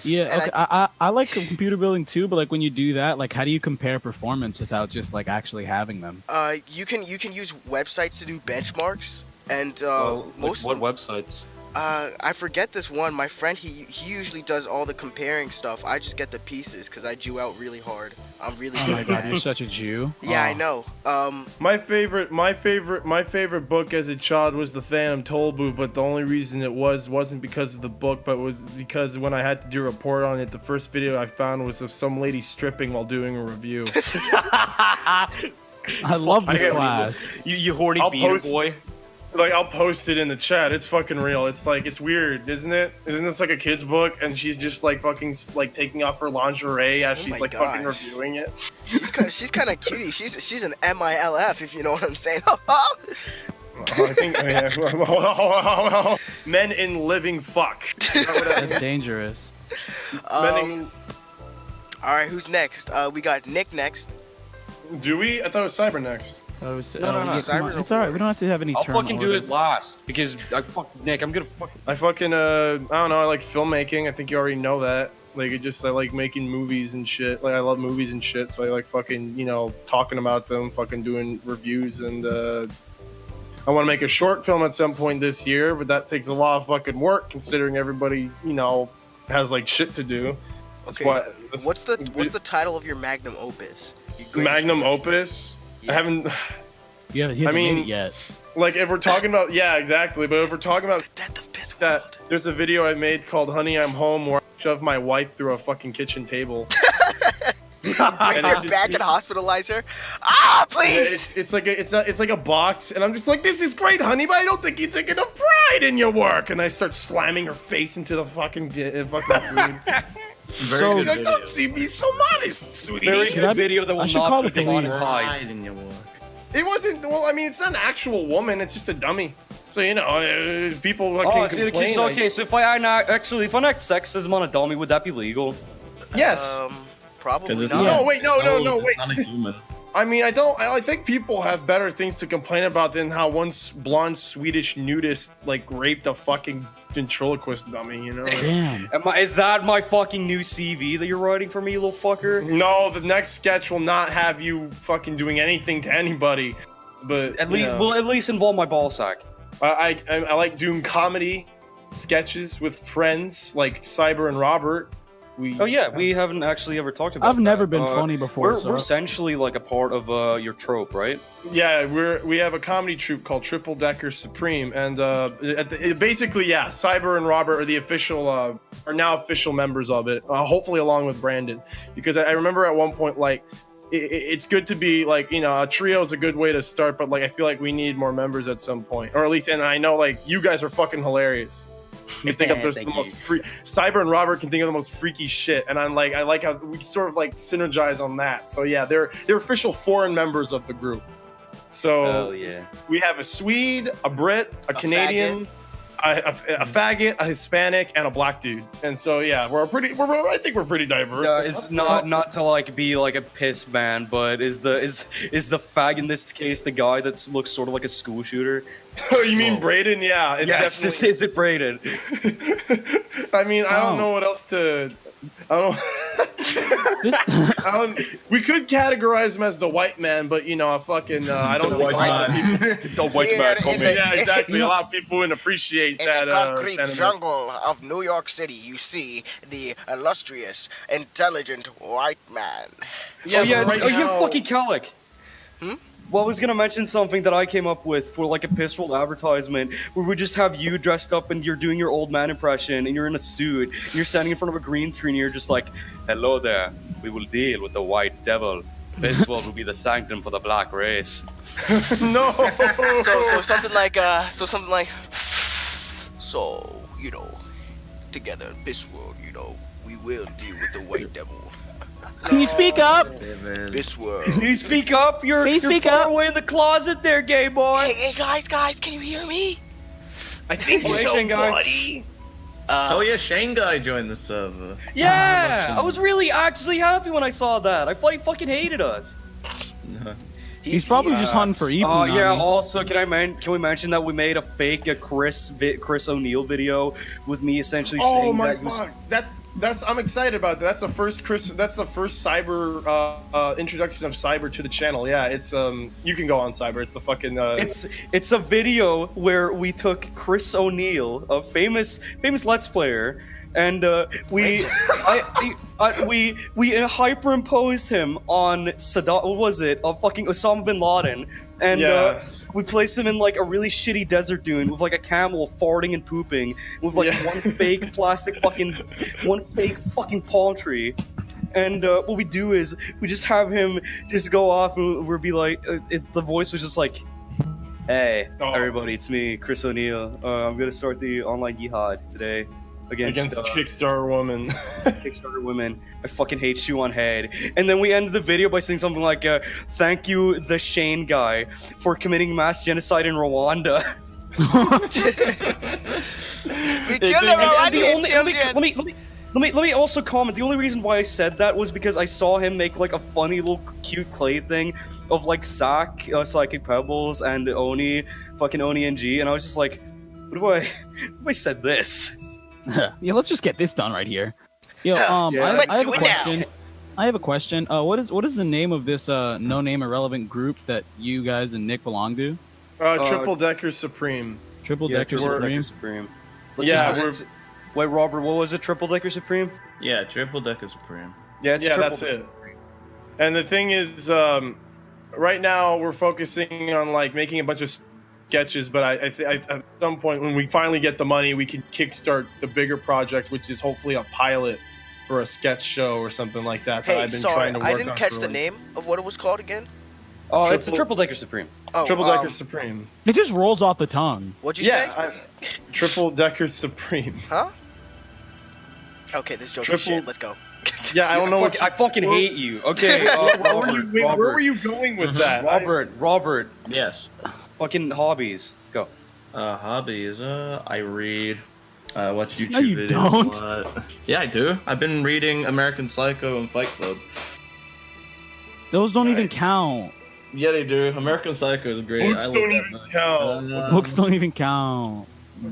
Yeah, And okay. I like computer building too, but like when you do that, like how do you compare performance without just like actually having them? You can use websites to do benchmarks, and What websites? I forget this one. My friend, he usually does all the comparing stuff. I just get the pieces because I Jew out really hard. I'm really Oh good my at god, that. you're such a Jew. Yeah, I Oh. know. My favorite book as a child was The Phantom Tollbooth, but the only reason it wasn't because of the book, but was because when I had to do a report on it, the first video I found was of some lady stripping while doing a review. I love this class. You horny I'll beater post- boy. Like, I'll post it in the chat. It's fucking real. It's like, it's weird, isn't it? Isn't this like a kid's book? And she's just like fucking like taking off her lingerie as Oh she's my like fucking gosh. reviewing it. She's kind of cutie. She's an MILF, if you know what I'm saying. I think men in living fuck. Is that what that That's is? dangerous. Men in- All right, who's next? We got Nick next. Do we? I thought it was Cyber next. That was, No, yeah, come on. Cyber's It's alright. We don't have to have any. I'll turn fucking do order. it last because Nick. I'm gonna fucking. I fucking I don't know. I like filmmaking. I think you already know that. Like I like making movies and shit. Like I love movies and shit. So I like fucking talking about them, fucking doing reviews, and I want to make a short film at some point this year, but that takes a lot of fucking work considering everybody has like shit to do. That's Okay, why. What's the title of your magnum opus? Your greatest Magnum work? Opus? Yeah. I haven't. You haven't, he hasn't made it yet. Like if we're talking about exactly. But if we're talking about Death of Piss that, World. there's a video I made called "Honey, I'm Home" where I shove my wife through a fucking kitchen table. Bring And her it's just- back and hospitalize her. Ah, please. It's like a box, and I'm just like, this is great, honey, but I don't think you take enough pride in your work. And I start slamming her face into the fucking food. Very So- good She's like, video. don't see me so modest, sweetie. Very Should I good be- video that I will should call not the be police. demonetized. Pride in your work. It wasn't. Well, I mean, it's not an actual woman. It's just a dummy. So people like Oh, can so, complain. so if I enact sexism on a dummy, would that be legal? Yes. Probably 'Cause it's not. No, wait, no, it's wait. not a human. I mean, I think people have better things to complain about than how one blonde Swedish nudist like raped a fucking ventriloquist dummy. Damn. Is that my fucking new CV that you're writing for me, you little fucker? No, the next sketch will not have you fucking doing anything to anybody. But At least, will at least involve my ball sack. I like doing comedy sketches with friends like Cyber and Robert. Oh yeah, we haven't actually ever talked about. I've never that. been funny before. We're so. essentially like a part of your trope, right? Yeah, we have a comedy troupe called Triple Decker Supreme, and basically, Cyber and Robert are the official, are now official members of it. Hopefully, along with Brandon, because I remember at one point, like, it's good to be like, a trio is a good way to start, but like I feel like we need more members at some point, or at least, and I know like you guys are fucking hilarious. You can think of the most Cyber and Robert can think of the most freaky shit, and I like how we sort of like synergize on that. So yeah, they're official foreign members of the group. So Hell yeah. we have a Swede, a Brit, a Canadian, a faggot, a Hispanic, and a black dude. And so yeah, I think we're pretty diverse. It's not to like be like a piss man, but is the fag in this case the guy that looks sort of like a school shooter? Oh, you mean Braden? Yeah, it's Yes, this is it, Braden. I mean, I don't know what else to. We could categorize him as the white man, but I don't think a lot of people. The white Here man in coming. the- Yeah, exactly. A lot of people wouldn't appreciate In that. the concrete sentiment. jungle of New York City, you see the illustrious, intelligent white man. Yeah, Oh yeah, but right you're now- fucking Chalik. Well, I was gonna mention something that I came up with for like a Piss World advertisement, where we just have you dressed up and you're doing your old man impression, and you're in a suit, and you're standing in front of a green screen, and you're just like, "Hello there, we will deal with the white devil. Piss World will be the sanctum for the black race." No. So something like together in this world, we will deal with the white devil. Can you speak up? This world. Can you speak up? You're speak far up. away in the closet there, gay boy. Hey guys, can you hear me? I think so, so, guy. buddy. Oh yeah, Shane guy joined the server. Yeah, I was really actually happy when I saw that. I thought he fucking hated us. He's probably just hunting for Ethan. Oh yeah. Nani. Also, can we mention that we made a fake Chris O'Neill video with me essentially Oh saying my that he was- fuck! That's I'm excited about that. That's the first Cyber introduction of Cyber to the channel. Yeah, it's you can go on Cyber. It's the fucking It's a video where we took Chris O'Neill, a famous Let's Player, and we hyperimposed him on Saddam. What was it? Fucking Osama bin Laden, and Yeah. we placed him in like a really shitty desert dune with like a camel farting and pooping, with like Yeah. one fake fucking palm tree. And what we do is we just have him just go off, and we'll be like, the voice was just like, "Hey, everybody, it's me, Chris O'Neill. I'm gonna start the online jihad today against Kickstarter woman. Kickstarter women. I fucking hate you on head." And then we ended the video by saying something like, "Thank you, the Shane guy, for committing mass genocide in Rwanda." We killed the Rwandan children. Let me also comment. The only reason why I said that was because I saw him make like a funny little cute clay thing of like Psychic Pebbles, and fucking Oni and G, and I was just like, what if I said this? Yeah, let's just get this done right here. Yo, Let's I have do a it question. now. I have a question. What is the name of this no name irrelevant group that you guys and Nick belong to? Triple Decker Supreme. Triple Decker Supreme. Supreme. Wait, Robert, what was it? Triple Decker Supreme? Yeah, Triple Decker Supreme. Yeah, it's Yeah, that's it. And the thing is, right now we're focusing on like making a bunch of sketches, but I at some point when we finally get the money, we can kickstart the bigger project, which is hopefully a pilot for a sketch show or something like that. Hey, I've been sorry, trying to work I didn't on catch for, the like, name of what it was called again. Oh, it's the Triple Decker Supreme. Oh, Triple Decker Supreme. It just rolls off the tongue. What'd you say? Triple Decker Supreme. Huh? Okay, this joke is Triple- shit. Let's go. Yeah, I don't know what I fucking hate you. Okay, where were you going with that? Robert, Yes. fucking hobbies. Go. Hobbies. I read. Watch YouTube No, you videos. don't. Yeah, I do. I've been reading American Psycho and Fight Club. Those don't even Nice. count. Yeah, they do. American Psycho is great. Books I love don't that even much. count. Books don't even count.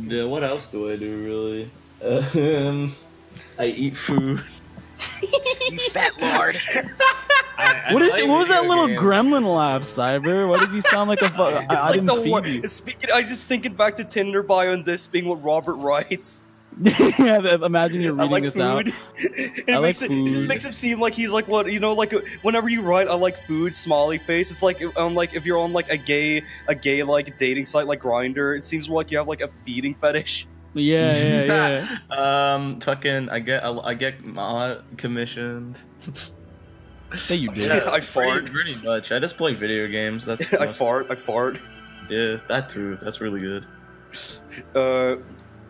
Yeah, what else do I do really? I eat food. You fat lord. What was that little gremlin laugh, Cyber? Why did you sound like a I It's like didn't the feed one. you. Speaking, I just thinking back to Tinder bio and this being what Robert writes. Yeah, imagine you're I reading like this food. out. It I makes like it just food. makes it seem like he's like what like whenever you write I like food smiley face. It's like like if you're on like a gay like dating site like Grindr, it seems like you have like a feeding fetish. Yeah. Fucking, I get commissioned. Say you did. Yeah. I fart. Pretty much. I just play video games. That's I fart. Yeah, that too. That's really good.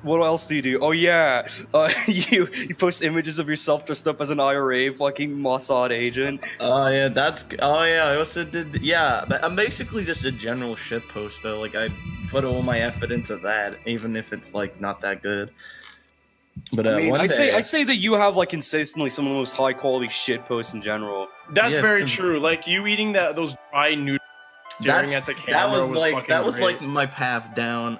What else do you do? Oh yeah, you post images of yourself dressed up as an IRA fucking Mossad agent. Oh yeah, I also did. Yeah, but I'm basically just a general shit poster. Like I put all my effort into that, even if it's like not that good. But I mean, one I day, say that you have like consistently some of the most high quality shit posts in general. That's Yes, very 'cause- true. Like you eating those dry noodles, staring at the camera was fucking that was great. like my path down.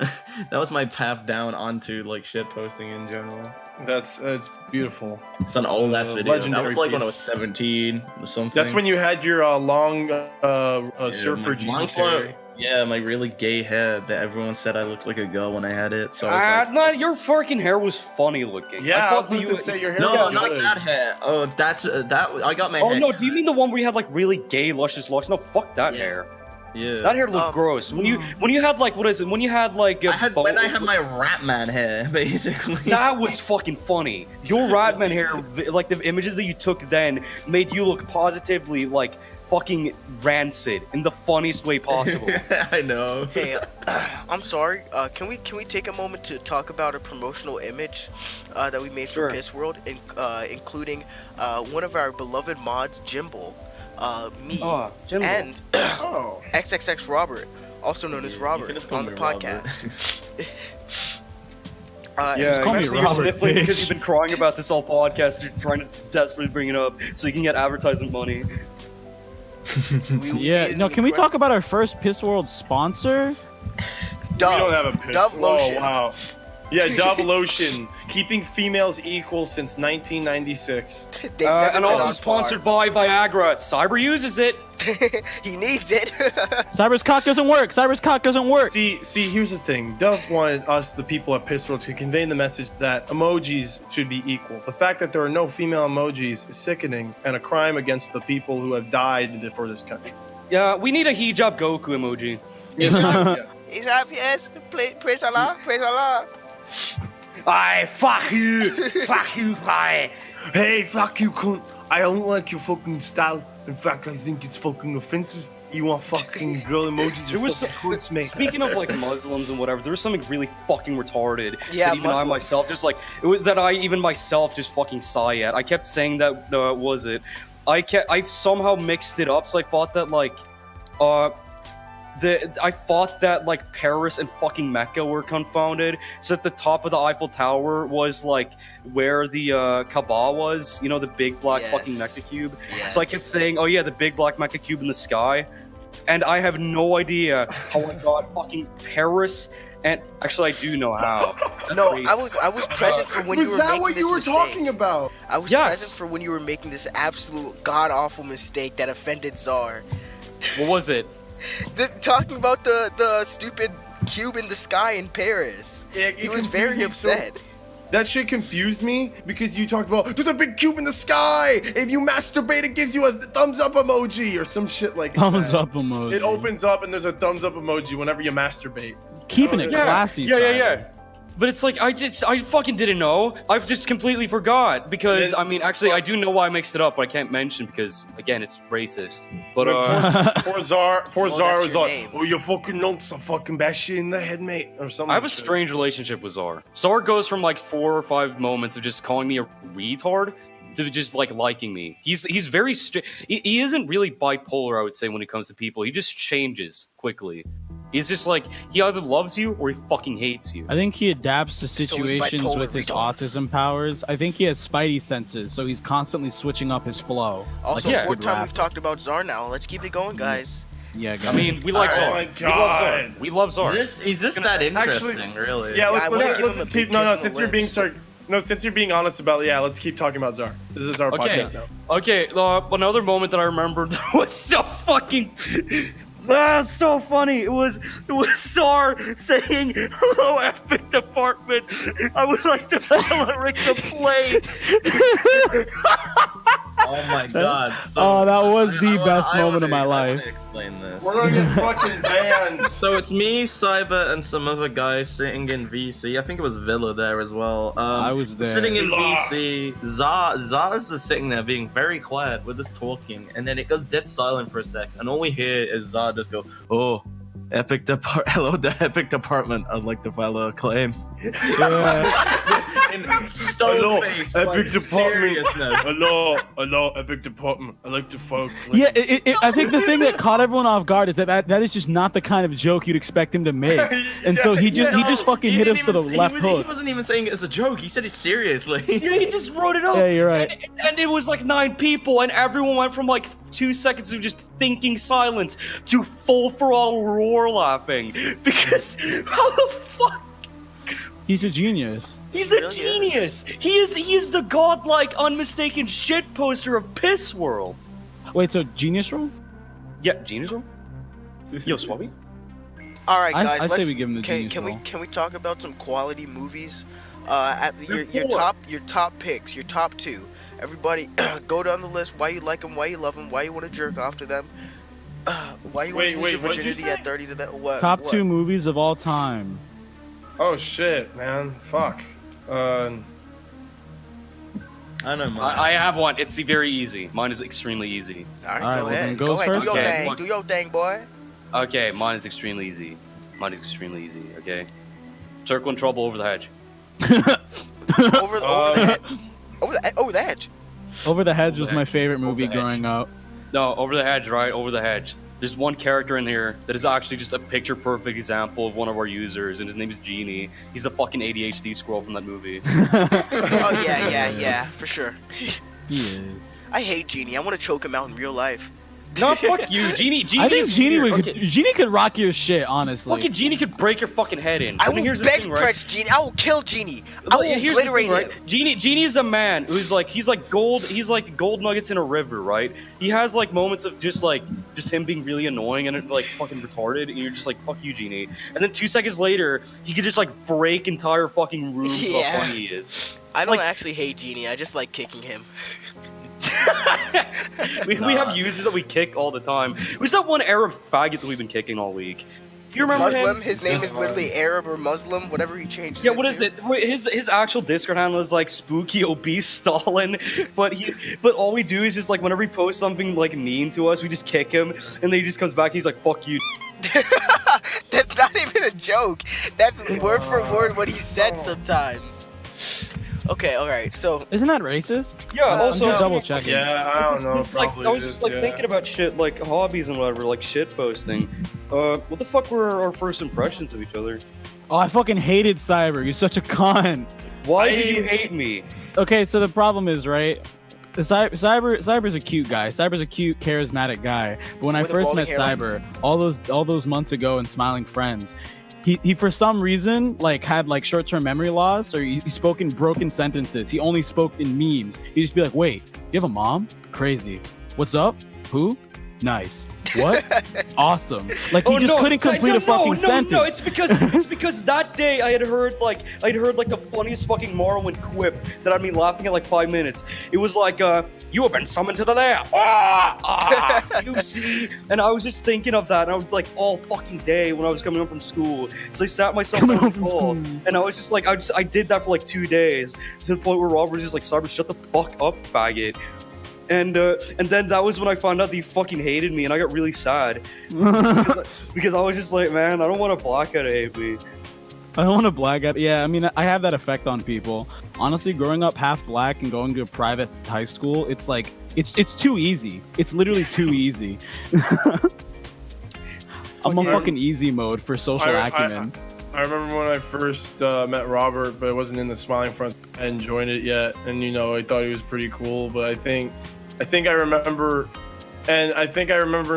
That was my path down onto like shit posting in general. It's beautiful. It's an old ass video. That legendary was like when I piece. was 17 or something. That's when you had your long surfer my Jesus long hair. Yeah, my really gay hair that everyone said I looked like a girl when I had it. So I was like, No, your fucking hair was funny looking. Yeah, I was thought going to say your hair no, was not good. that hair. Oh, that's that. I got my Oh hair. no, do you mean the one where you had like really gay luscious locks? No, fuck that Yes. hair. Yeah. That hair looked gross. When you had like what is it? When you had like when I had my Ratman hair, basically. that was fucking funny. Your Ratman hair, like the images that you took then, made you look positively like fucking rancid in the funniest way possible. I know. Hey, I'm sorry. Can we take a moment to talk about a promotional image that we made for Sure. Piss World, including one of our beloved mods, Jimbo, me, Oh, Jimbo. and Oh. XXX Robert, also known as You Robert can just call on the me Robert. podcast. Yeah, call me actually, you're Robert, sniffling because bitch. you've been crying about this all podcast. You're trying to desperately bring it up so you can get advertisement money. Yeah, no, can we talk about our first Piss World sponsor? Dove. We don't have a piss. Dove lotion. Oh, wow. Yeah, Dove lotion, keeping females equal since 1996. They've never And been also on sponsored by Viagra. Cyber uses it. par. He needs it. Cyber's cock doesn't work. Cyber's cock doesn't work. See, here's the thing. Dove wanted us, the people at Piss World, to convey the message that emojis should be equal. The fact that there are no female emojis is sickening and a crime against the people who have died for this country. Yeah, we need a hijab Goku emoji. Yes, yeah. He's happy, yes. Praise Allah. Praise Allah. Aye, fuck you. Fuck you, aye. Hey, fuck you, cunt. I don't like your fucking style. In fact, I think it's fucking offensive. You want fucking girl emojis? There Or was fucking cunts, mate. Speaking of like Muslims and whatever, there was something really fucking retarded. Yeah, that even Muslim. I myself just like it was that I even myself just fucking sigh at. I kept saying that was it. I somehow mixed it up, so I thought that like I thought that like Paris and fucking Mecca were confounded. So at the top of the Eiffel Tower was like where the Kaaba was, you know, the big black fucking Yes. Mecca cube. Yes. So I kept saying, oh yeah, the big black Mecca cube in the sky. And I have no idea how I got fucking Paris. And actually, I do know how. That's No, crazy. I was present for when Was you were that making what this you were mistake. talking about? I was Yes. present for when you were making this absolute god awful mistake that offended Czar. What was it? Talking about the stupid cube in the sky in Paris. Yeah, He was very upset. That shit confused me because you talked about there's a big cube in the sky. If you masturbate, it gives you a thumbs up emoji or some shit like Thumbs that. up emoji. It opens up and there's a thumbs up emoji whenever you masturbate. Keeping it Yeah, classy. yeah. Cyber. But it's like I fucking didn't know. I've just completely forgot because I mean, actually, I do know why I mixed it up, but I can't mention because again, it's racist. But Poor Czar that's was your like, name. oh, you fucking nuts, I fucking bash shit in the head, mate, or something. I have a like that. strange relationship with Czar. Czar goes from like 4 or 5 moments of just calling me a retard to just like liking me. He's very he isn't really bipolar, I would say, when it comes to people. He just changes quickly. He's just like he either loves you or he fucking hates you. I think he adapts to So he's situations bipolar with his retard. autism powers. I think he has spidey senses, so he's constantly switching up his flow. Also, like a fourth good time rapper. we've talked about Czar now. Let's keep it going, guys. Yeah, guys. I mean, we like Oh Czar. my We love Czar. God. We love Czar. Is this that interesting, really? Yeah, I let's, wanna let's, give let's him a just big keep. No, kiss on the since you're being lips. since you're being honest about it, yeah, let's keep talking about Czar. This is our Okay. podcast now. Okay, another moment that I remembered was so fucking so funny. It was Czar saying, "Hello, epic department. I would like to file a Rick's a play." Oh my god. Oh, that was the best I moment of my I wanna life. explain this. We're gonna get fucking banned. So it's me, Cyber, and some other guys sitting in VC. I think it was Villa there as well. I was there. Sitting in Villa. VC. Zaz is sitting there being very quiet with us talking, and then it goes dead silent for a sec, and all we hear is Zaz just go, "Oh, hello, the epic department. I'd like to file a claim." Yeah. In Hello, stone face, epic like, department. seriousness. Hello, epic department. I like to fuck. Like, Yeah, I think the thing that caught everyone off guard is that is just not the kind of joke you'd expect him to make, and so he just fucking hit us with a left He hook. wasn't even saying it as a joke. He said it seriously. Yeah, he just wrote it up. Yeah, you're right. And it was like 9 people, and everyone went from like 2 seconds of just thinking silence to full throttle roar laughing because how the fuck? He's a genius. He's a Really genius. He is the godlike, unmistaken shit poster of Piss World. Wait, so genius role? Yeah, genius roll. Yo, Swabby. All right, I guys. say let's, we give him the genius can role. we talk about some quality movies? Your Four. top picks, your top 2. Everybody, go down the list. Why you like them? Why you love them? Why you want to jerk off to them? Why you want to lose your what'd you virginity say? at 30 to that? What? Top what? 2 movies of all time. oh shit, man, fuck. I know mine. I have one. It's very easy. Mine is extremely easy. All right, All right, go well, ahead. then Go go ahead. Do first. your Okay, thing. fuck. Do your thing, boy. Okay, mine is extremely easy. Mine is extremely easy. Okay. Circle and Trouble Over the Hedge. Over the head. Over the edge. Over the Hedge was the my Hedge. favorite Over movie the Hedge. growing up. No, Over the Hedge, right? Over the Hedge. there's one character in here that is actually just a picture-perfect example of one of our users, and his name is Genie. He's the fucking ADHD squirrel from that movie. Oh yeah, for sure. He is. I hate Genie. I want to choke him out in real life. No, fuck you, Genie. I think Genie Genie could rock your shit, honestly. Fucking Genie could break your fucking head in. I mean, will here's the bench thing, right? press Genie. I will kill Genie. I will Here's the obliterate thing, right? him. Genie is a man who's like he's like gold nuggets in a river, right? He has like moments of just him being really annoying and like fucking retarded, and you're just like, fuck you, Genie. And then 2 seconds later, he could just like break entire fucking rooms of how funny he is. I don't actually hate Genie. I just like kicking him. we have users that we kick all the time. Who's that one Arab faggot that we've been kicking all week? Do you remember Muslim? him? His name is literally Arab or Muslim, whatever he changed. Yeah, what is it? His actual Discord handle is like spooky obese Stalin, but all we do is just like whenever he posts something like mean to us, we just kick him, and then he just comes back. He's like, "Fuck you." That's not even a joke. That's word for word what he said sometimes. Okay, alright, so... Isn't that racist? Yeah, also... I'm double checking. Yeah, I don't know. Like, I was just like thinking about shit like hobbies and whatever, like shit posting. What the fuck were our first impressions of each other? Oh, I fucking hated Cyber. You're such a con. Why did you hate me? Okay, so the problem is, right? Cyber's a cute guy. Cyber's a cute, charismatic guy. But when I first met Cyber, all those months ago in Smiling Friends, he for some reason like had like short-term memory loss, or he spoke in broken sentences. He only spoke in memes. He'd just be like, "Wait, you have a mom? Crazy. What's up? Who? Nice. What? Awesome." Like he couldn't complete a fucking sentence. No, it's because that day I had heard like the funniest fucking Morrowind quip that had me laughing at like 5 minutes. It was like, "You have been summoned to the lair. You see?" And I was just thinking of that, and I was like all fucking day when I was coming home from school. So I sat myself down on the call, and I was just like, I did that for like 2 days to the point where Robert was just like, "Cyber, shut the fuck up, faggot." And then that was when I found out that he fucking hated me, and I got really sad because I was just like, man, I don't want a black guy to hate me. I don't want to black out. Yeah, I mean, I have that effect on people. Honestly, growing up half black and going to a private high school, it's like it's too easy. It's literally too easy. I'm on fucking easy mode for social acumen. I remember when I first met Robert, but it wasn't in the Smiling Front and joined it yet, and I thought he was pretty cool. But I think I remember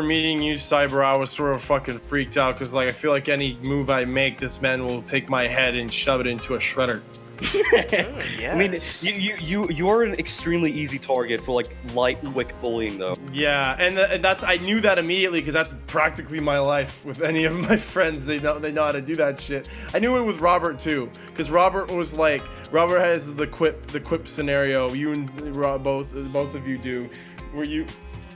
meeting you, Cyber. I was sort of fucking freaked out because like I feel like any move I make, this man will take my head and shove it into a shredder. Yeah. I mean, you're an extremely easy target for like light, quick bullying, though. Yeah, and that's I knew that immediately because that's practically my life with any of my friends. They know how to do that shit. I knew it with Robert too, because Robert has the quip scenario. You and both of you do, where you.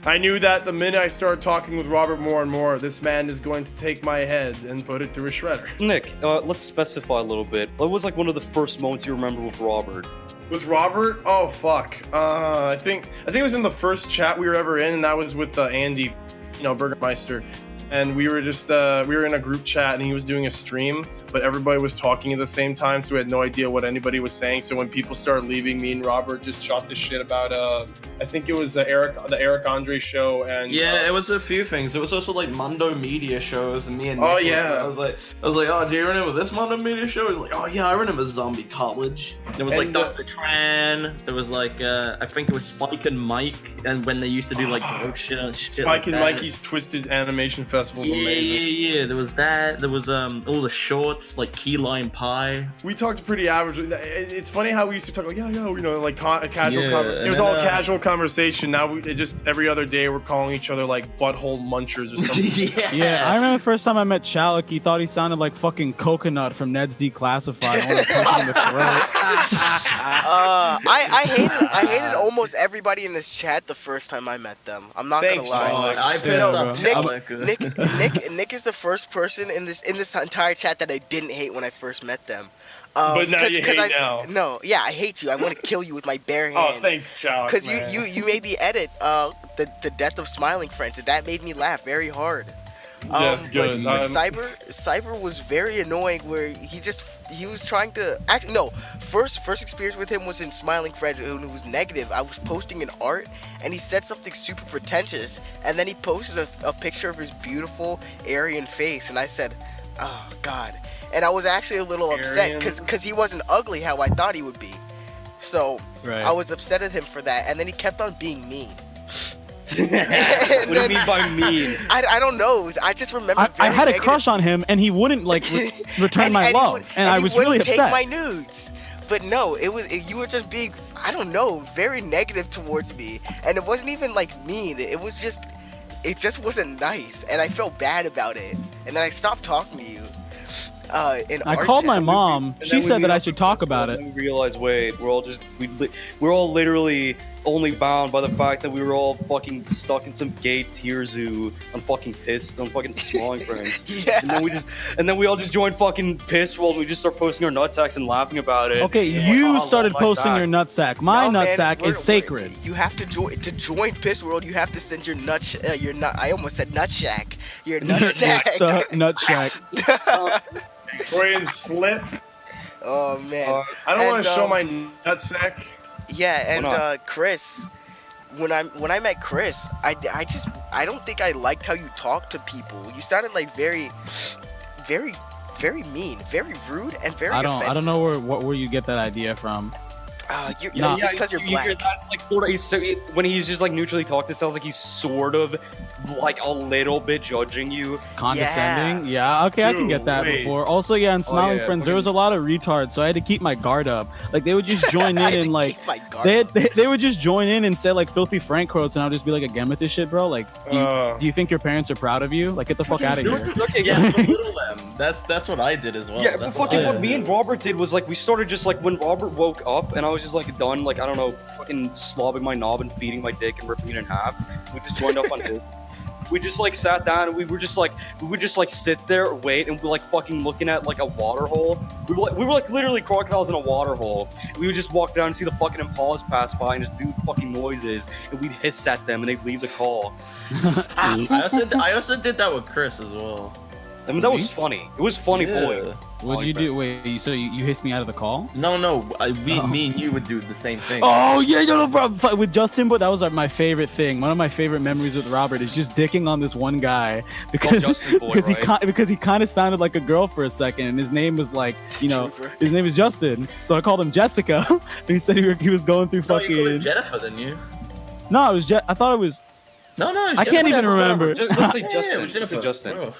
I knew that the minute I started talking with Robert more and more, this man is going to take my head and put it through a shredder. Nick, let's specify a little bit. What was like one of the first moments you remember with Robert? With Robert? Oh fuck. I think it was in the first chat we were ever in, and that was with Andy, Burgermeister. And we were just we were in a group chat, and he was doing a stream, but everybody was talking at the same time, so we had no idea what anybody was saying. So when people started leaving, me and Robert just shot the shit about I think it was the Eric Andre show, and it was a few things. It was also like Mondo Media shows, and me and Nick I was like, "Oh, do you remember this Mondo Media show?" He was like, "Oh yeah, I remember Zombie College." There was like Dr. Tran. There was like I think it was Spike and Mike, and when they used to do like shit Spike like and that. Mikey's Twisted Animation Festival's amazing. Yeah. There was that. There was all the shorts like Key Lime Pie. We talked pretty average. It's funny how we used to talk like like a casual. It was all casual conversation. Now just every other day we're calling each other like butthole munchers or something. Yeah, I remember the first time I met Chalik, he thought he sounded like fucking Coconut from Ned's Declassified. I wanted to punch him in the throat. I hated almost everybody in this chat the first time I met them. I'm not gonna lie. I pissed off Nick is the first person in this entire chat that I didn't hate when I first met them. But now you hate now. No, yeah, I hate you. I want to kill you with my bare hands. Oh, thanks, Chalik. Because you made the edit, the death of Smiling Friends, and that made me laugh very hard. Yes, good. But Cyber was very annoying. Where he was trying to actually no. First experience with him was in Smiling Friends, and it was negative. I was posting an art, and he said something super pretentious, and then he posted a picture of his beautiful Aryan face, and I said, "Oh God." And I was actually a little upset because he wasn't ugly how I thought he would be. So I was upset at him for that, and then he kept on being mean. What do you mean by mean? I don't know. I just remember. I had a crush on him, and he wouldn't like return my love, and I was really upset. Take my nudes, but no, you were just being, I don't know, very negative towards me, and it wasn't even like mean. It just wasn't nice, and I felt bad about it, and then I stopped talking to you. I called my mom. She said that I should talk about it. We realized, wait, we're all literally only bound by the fact that we were all fucking stuck in some gay tier zoo on fucking Smiling Friends. Yeah. And then we all just joined fucking Piss World. And we just start posting our nutsacks and laughing about it. Okay, you started posting your nutsack. My nutsack is sacred. You have to join Piss World. You have to send your I almost said Nutshack. Your nutsack. Nutshack. Freudian slip. Oh man. I don't want to show my nutsack. Yeah, and Chris, when I met Chris, I don't think I liked how you talked to people. You sounded like very mean, very rude, and very offensive. I don't know where you get that idea from. It's because you're black. That's like sort of, when he's just like neutrally talking, it sounds like he's sort of like a little bit judging you. Condescending? Yeah, okay, I can get that before. Also, yeah, in Smiling Friends, there was a lot of retards, so I had to keep my guard up. Like, they would just join in and like, they would just join in and say like filthy Frank quotes, and I'll just be like, again with this shit, bro? Like, do you think your parents are proud of you? Like, get the fuck out of here. Okay, yeah, belittle them. That's what I did as well. Yeah, but fucking what me and Robert did was like, we started just like, when Robert woke up and I was just like done, like, I don't know, fucking slobbing my knob and beating my dick and ripping it in half, we just joined up on his. We just like sat down and we would just like sit there, wait, and we're like fucking looking at like a water hole. We were like literally crocodiles in a water hole. We would just walk down and see the fucking impalas pass by and just do fucking noises, and we'd hiss at them and they'd leave the call. I also did that with Chris as well. I mean, that was funny. It was funny, boy. What did you do? Wait, so you hissed me out of the call? No, me and you would do the same thing. Oh yeah, no problem. With Justin, but that was like my favorite thing. One of my favorite memories with Robert is just dicking on this one guy because he kind of sounded like a girl for a second, and his name was like, you know, his name is Justin. So I called him Jessica. And he said he was going through fucking. You called him Jennifer, didn't you? No, it was I thought it was. No, I can't even remember. Let's say Justin. Let's say Justin.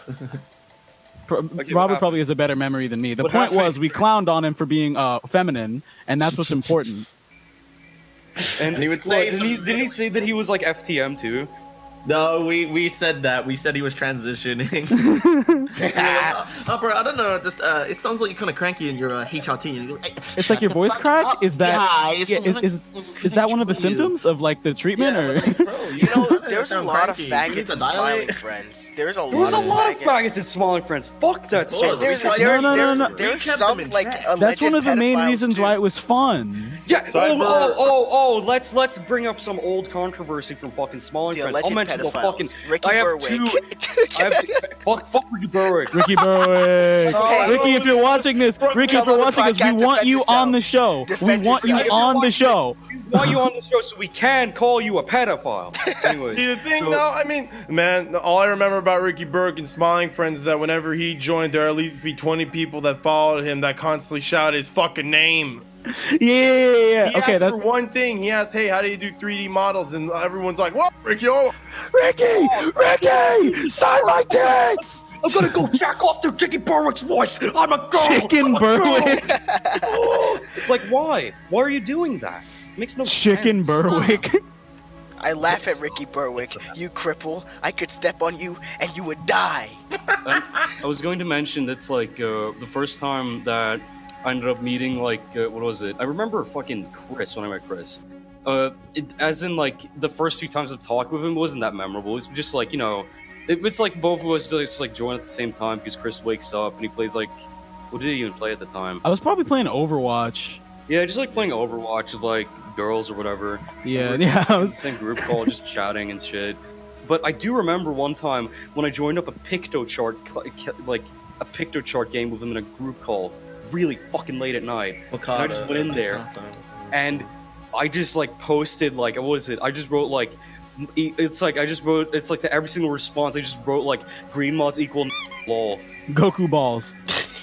Robert probably has a better memory than me. The point was, we clowned on him for being feminine, and that's what's important. And he would say, didn't he say that he was like FTM too? No, we said that. We said he was transitioning. Oh, bro, I don't know. Just it sounds like you're kind of cranky in your HRT. It's like your voice crack. Is that is that one of the symptoms of like the treatment, or? Bro, you know, there's a lot of faggots in Smiling Friends. There's a lot of faggots in Smiling Friends. Fuck that shit. There's some like alleged That's one of the main pedophiles, reasons too. why it was fun. Yeah. Let's bring up some old controversy from fucking Smiling Friends. I'll mention the fucking Ricky Berwick. Fuck Ricky Berwick. Ricky Berwick. Ricky, if you're watching this, we want you on the show. We want you on the show. We want you on the show so we can call you a pedophile. Anyway, see, the thing though, I mean, man, all I remember about Ricky Berwick and Smiling Friends is that whenever he joined, there at least be 20 people that followed him that constantly shouted his fucking name. Yeah. He asked for one thing. He asked, "Hey, how do you do 3D models?" And everyone's like, "What, Ricky? Ricky, sign my tits." I'm gonna go jack off to Ricky Berwick's voice. I'm a girl. Chicken Berwick. It's like, why? Why are you doing that? It makes no sense. Chicken Berwick. I laugh at Ricky Berwick. You cripple. I could step on you and you would die. I was going to mention that's like the first time that I ended up meeting like what was it? I remember fucking Chris when I met Chris. As in like the first few times I've talked with him wasn't that memorable. It was just like, you know, it's like both of us just like join at the same time because Chris wakes up and he plays like, what did he even play at the time? I was probably playing Overwatch. Yeah, just like playing Overwatch with like girls or whatever. Yeah. I was in the same group call, just chatting and shit. But I do remember one time when I joined up a PictoChart, like a PictoChart game with them in a group call, really fucking late at night. And I just went in there, and I just like posted like, what was it? I just wrote like, it's like to every single response I just wrote like green mods equal lol. Goku balls.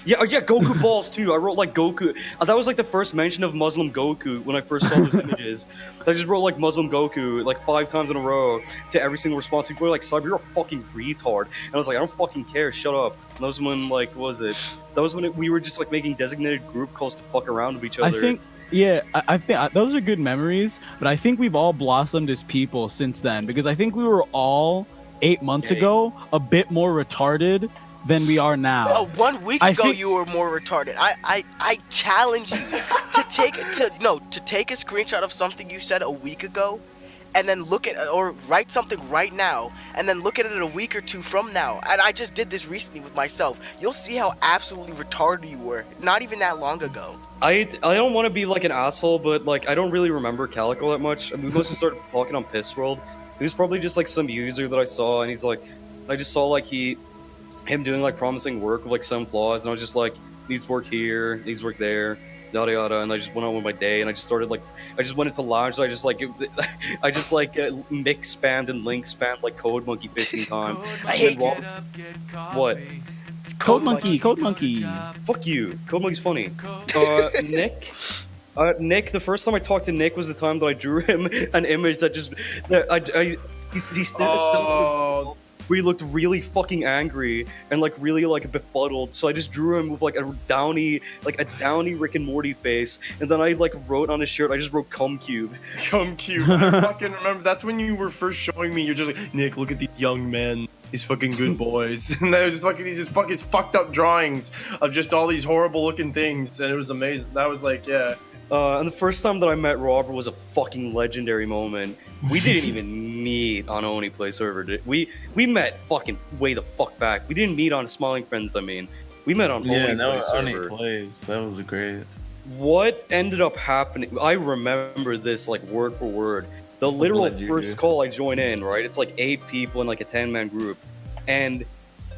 Yeah, Goku balls too. I wrote like Goku. That was like the first mention of Muslim Goku when I first saw those images. I just wrote like Muslim Goku like 5 times in a row to every single response. People were like, "Cyber, you're a fucking retard," and I was like, "I don't fucking care. Shut up." And that was when like, what was it? That was when we were just like making designated group calls to fuck around with each other. I think. Yeah, I think those are good memories, but I think we've all blossomed as people since then, because I think we were all 8 months ago a bit more retarded than we are now. 1 week ago you were more retarded. I challenge you to take a screenshot of something you said a week ago, and then look at or write something right now, and then look at it a week or 2 from now. And I just did this recently with myself. You'll see how absolutely retarded you were not even that long ago. I don't want to be like an asshole, but like I don't really remember Calico that much. I mean, we mostly started talking on Piss World. He was probably just like some user that I saw, and he's like, I just saw like him doing like promising work with like some flaws, and I was just like, needs work here, needs work there, yada yada, and I just went on with my day, and I just started like, I just went into lounge, so I just mix spammed and link spammed like Code Monkey 15 times. I hate what? Code Monkey. Fuck you. Code Monkey's funny. Nick, the first time I talked to Nick was the time that I drew him an image that just he sent where he looked really fucking angry and like really like befuddled. So I just drew him with like a downy Rick and Morty face, and then I like wrote on his shirt, I just wrote cum cube. Cum cube. I fucking remember. That's when you were first showing me. You're just like, Nick, look at these young men. These fucking good boys. And they were just like these fucking fucked up drawings of just all these horrible looking things, and it was amazing. That was like, yeah. And the first time that I met Robert was a fucking legendary moment. We didn't even meet on Oni Play server. We met fucking way the fuck back. We didn't meet on Smiling Friends. I mean, we met on Oni Play server. Plays. That was great. What ended up happening? I remember this like word for word. The literal first call I join in, right? It's like 8 people in like a 10-man group, and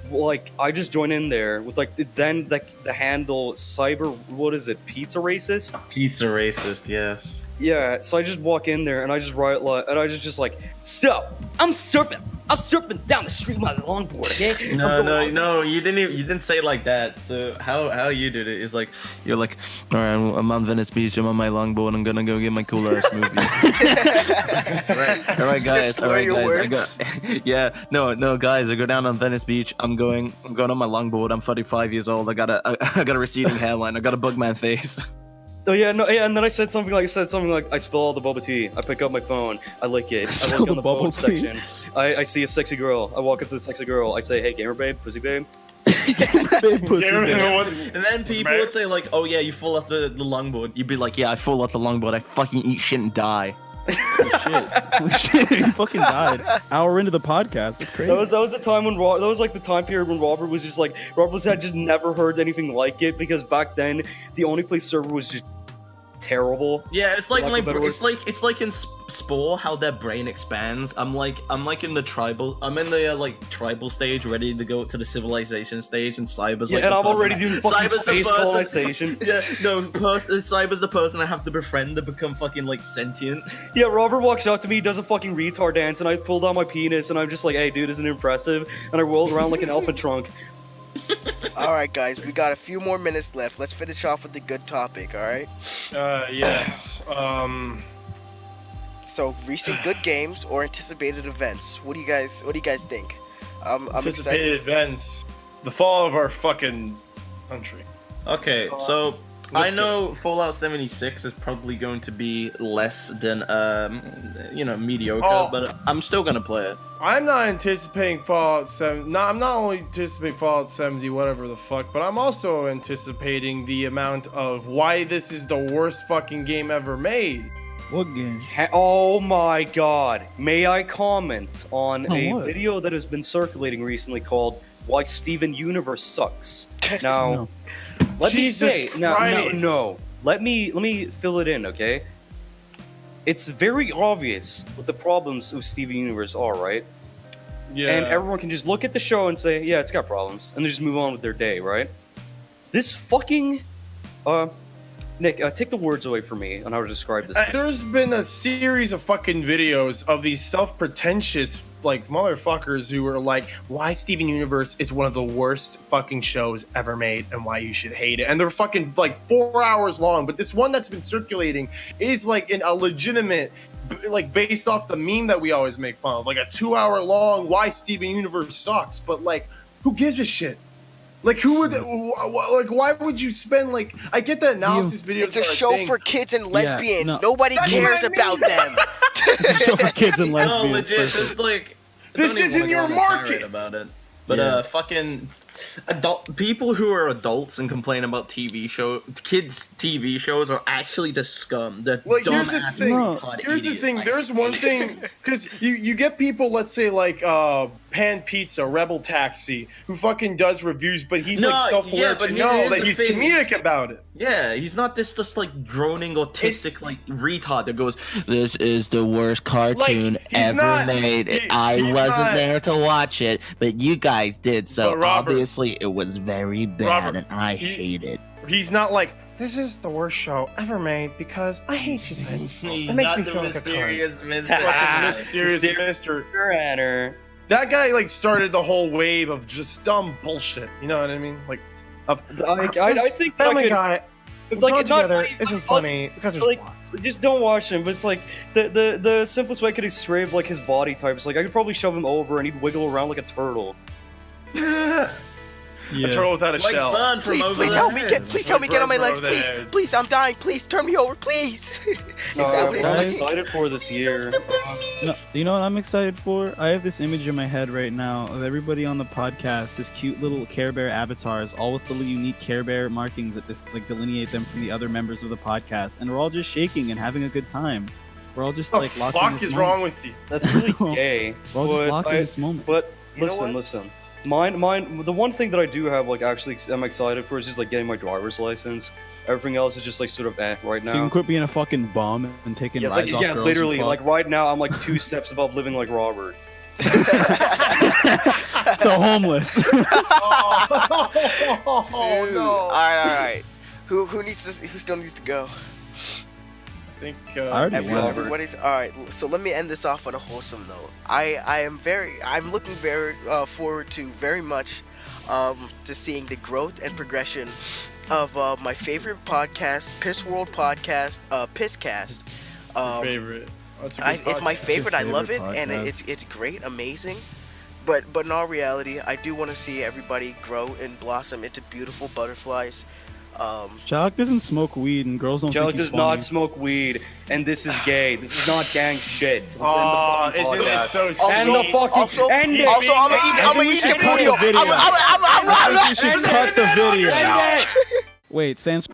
like I just join in there with like then the handle cyber, what is it, Pizza Racist? Pizza Racist, yes. Yeah, so I just walk in there and I just write like, and I just like, so I'm surfing down the street with my longboard, okay? No, you didn't say it like that. So how you did it is like, you're like, all right, I'm on Venice Beach, I'm on my longboard, I'm gonna go get my cool ass movie. all right, guys. No, guys, I go down on Venice Beach. I'm going on my longboard. I'm 35 years old. I got a receding hairline. I got a bugman face. Oh yeah, no, yeah, and then I said something like, I spill all the bubble tea. I pick up my phone, I lick it, I look on the phone section. I see a sexy girl. I walk up to the sexy girl. I say, hey, gamer babe, pussy babe. And then people would say like, oh yeah, you fall off the longboard. You'd be like, yeah, I fall off the longboard. I fucking eat shit and die. Shit, he fucking died. Hour into the podcast. That's crazy. That was the time when that was like the time period when Robert was just like, had just never heard anything like it, because back then the only place server was just terrible. Yeah, it's like it's like in Spore how their brain expands. I'm like in the tribal. I'm in the tribal stage, ready to go to the civilization stage, and Cyber's and I'm already doing fucking space colonization. Yeah, no, Cyber's the person I have to befriend to become fucking like sentient. Yeah, Robert walks up to me, does a fucking retard dance, and I pull down my penis, and I'm just like, hey, dude, isn't it impressive? And I rolled around like an elephant trunk. Alright guys, we got a few more minutes left. Let's finish off with the good topic, alright? Yes. So, recent good games or anticipated events. What do you guys think? I'm anticipated excited. events. The fall of our fucking country. Okay, so I know Fallout 76 is probably going to be less than mediocre, but I'm still gonna play it. I'm not anticipating Fallout 7. No, I'm not only anticipating Fallout 70, whatever the fuck, but I'm also anticipating the amount of why this is the worst fucking game ever made. What game? Oh my god. May I comment on a video that has been circulating recently called Why Steven Universe Sucks? Now, let me fill it in, okay? It's very obvious what the problems with Steven Universe are, right? Yeah. and everyone can just look at the show and say, yeah, it's got problems, and they just move on with their day, right? This fucking, Nick, take the words away from me on how to describe this. There's been a series of fucking videos of these self-pretentious like motherfuckers who are like, why Steven Universe is one of the worst fucking shows ever made and why you should hate it. And they're fucking like 4 hours long. But this one that's been circulating is like a legitimate, like based off the meme that we always make fun of, like a 2 hour long why Steven Universe sucks. But like, who gives a shit? Like, who would, like, why would you spend, like, I get the analysis videos. It's a show for kids and lesbians. no. Nobody That's cares what I mean. about them. It's a show for kids and No, lesbians. legit. This is like. I This don't even isn't wanna go your on a tirade market. about it. But Yeah. fucking people who are adults and complain about kids TV shows are actually the scum. The Well, dumb here's the ass thing. retard Here's the idiots. thing. There's one thing, because you get people, let's say like Pan Pizza, Rebel Taxi, who fucking does reviews, but he's No, like self-aware yeah, to but know here's that the he's thing. comedic about it. Yeah, he's not this just like droning autistic It's- like retard that goes, "This is the worst cartoon Like, he's ever not- made. he- I he's wasn't not- there to watch it, but you guys did, so But Robert- obviously it was very bad, Robert, and I he- hate it." He's not like, this is the worst show ever made because I hate it. He's It makes not me the feel like a cunt. mysterious Fucking mysterious Mister. Anner. That guy like started the whole wave of just dumb bullshit. You know what I mean? Like, of I think Family like, Guy. Like, Like, it's not together funny, isn't but, funny because there's like, plot. just don't watch him. But it's like the simplest way I could describe like his body type is like I could probably shove him over and he'd wiggle around like a turtle. Yeah. A turtle without a Like shell. fun from over Please the help me head. get on my Bro, legs, please, there. please, I'm dying, please, turn me over, please. Is that what What it's I'm Right. excited for this year. No, you know what I'm excited for? I have this image in my head right now of everybody on the podcast, this cute little Care Bear avatars, all with the little unique Care Bear markings that just like delineate them from the other members of the podcast, and we're all just shaking and having a good time. We're all just What like the locked in fuck this is moment. wrong with you? That's really gay. We're all just But locked in I- this moment. But You know listen, what? listen. Mine. The one thing that I do have, like, actually, I'm excited for is just like getting my driver's license. Everything else is just like sort of right So you can now. quite being a fucking bum and taking Yes, rides like, off yeah, girls and literally. fuck. Like right now, I'm like 2 steps above living like Robert. So homeless. Oh Dude. no! All right. Who still needs to go? I think I already Everyone, went. everybody's all right. So let me end this off on a wholesome note. I'm looking very forward to very much to seeing the growth and progression of my favorite podcast, Piss World podcast, Pisscast. favorite. That's a good It's my podcast. favorite. I love it, favorite and podcast. it's great, amazing. But in all reality, I do want to see everybody grow and blossom into beautiful butterflies. Chalik doesn't smoke weed and girls don't Chalik think he's does not funny. smoke weed, and this is gay. This is not gang shit. Let's end the Oh, fucking isn't it podcast. so And sweet? the fucking Also, end it. also, I'm gonna eat your End booty. the video. I'm You should cut the video. Wait, Sans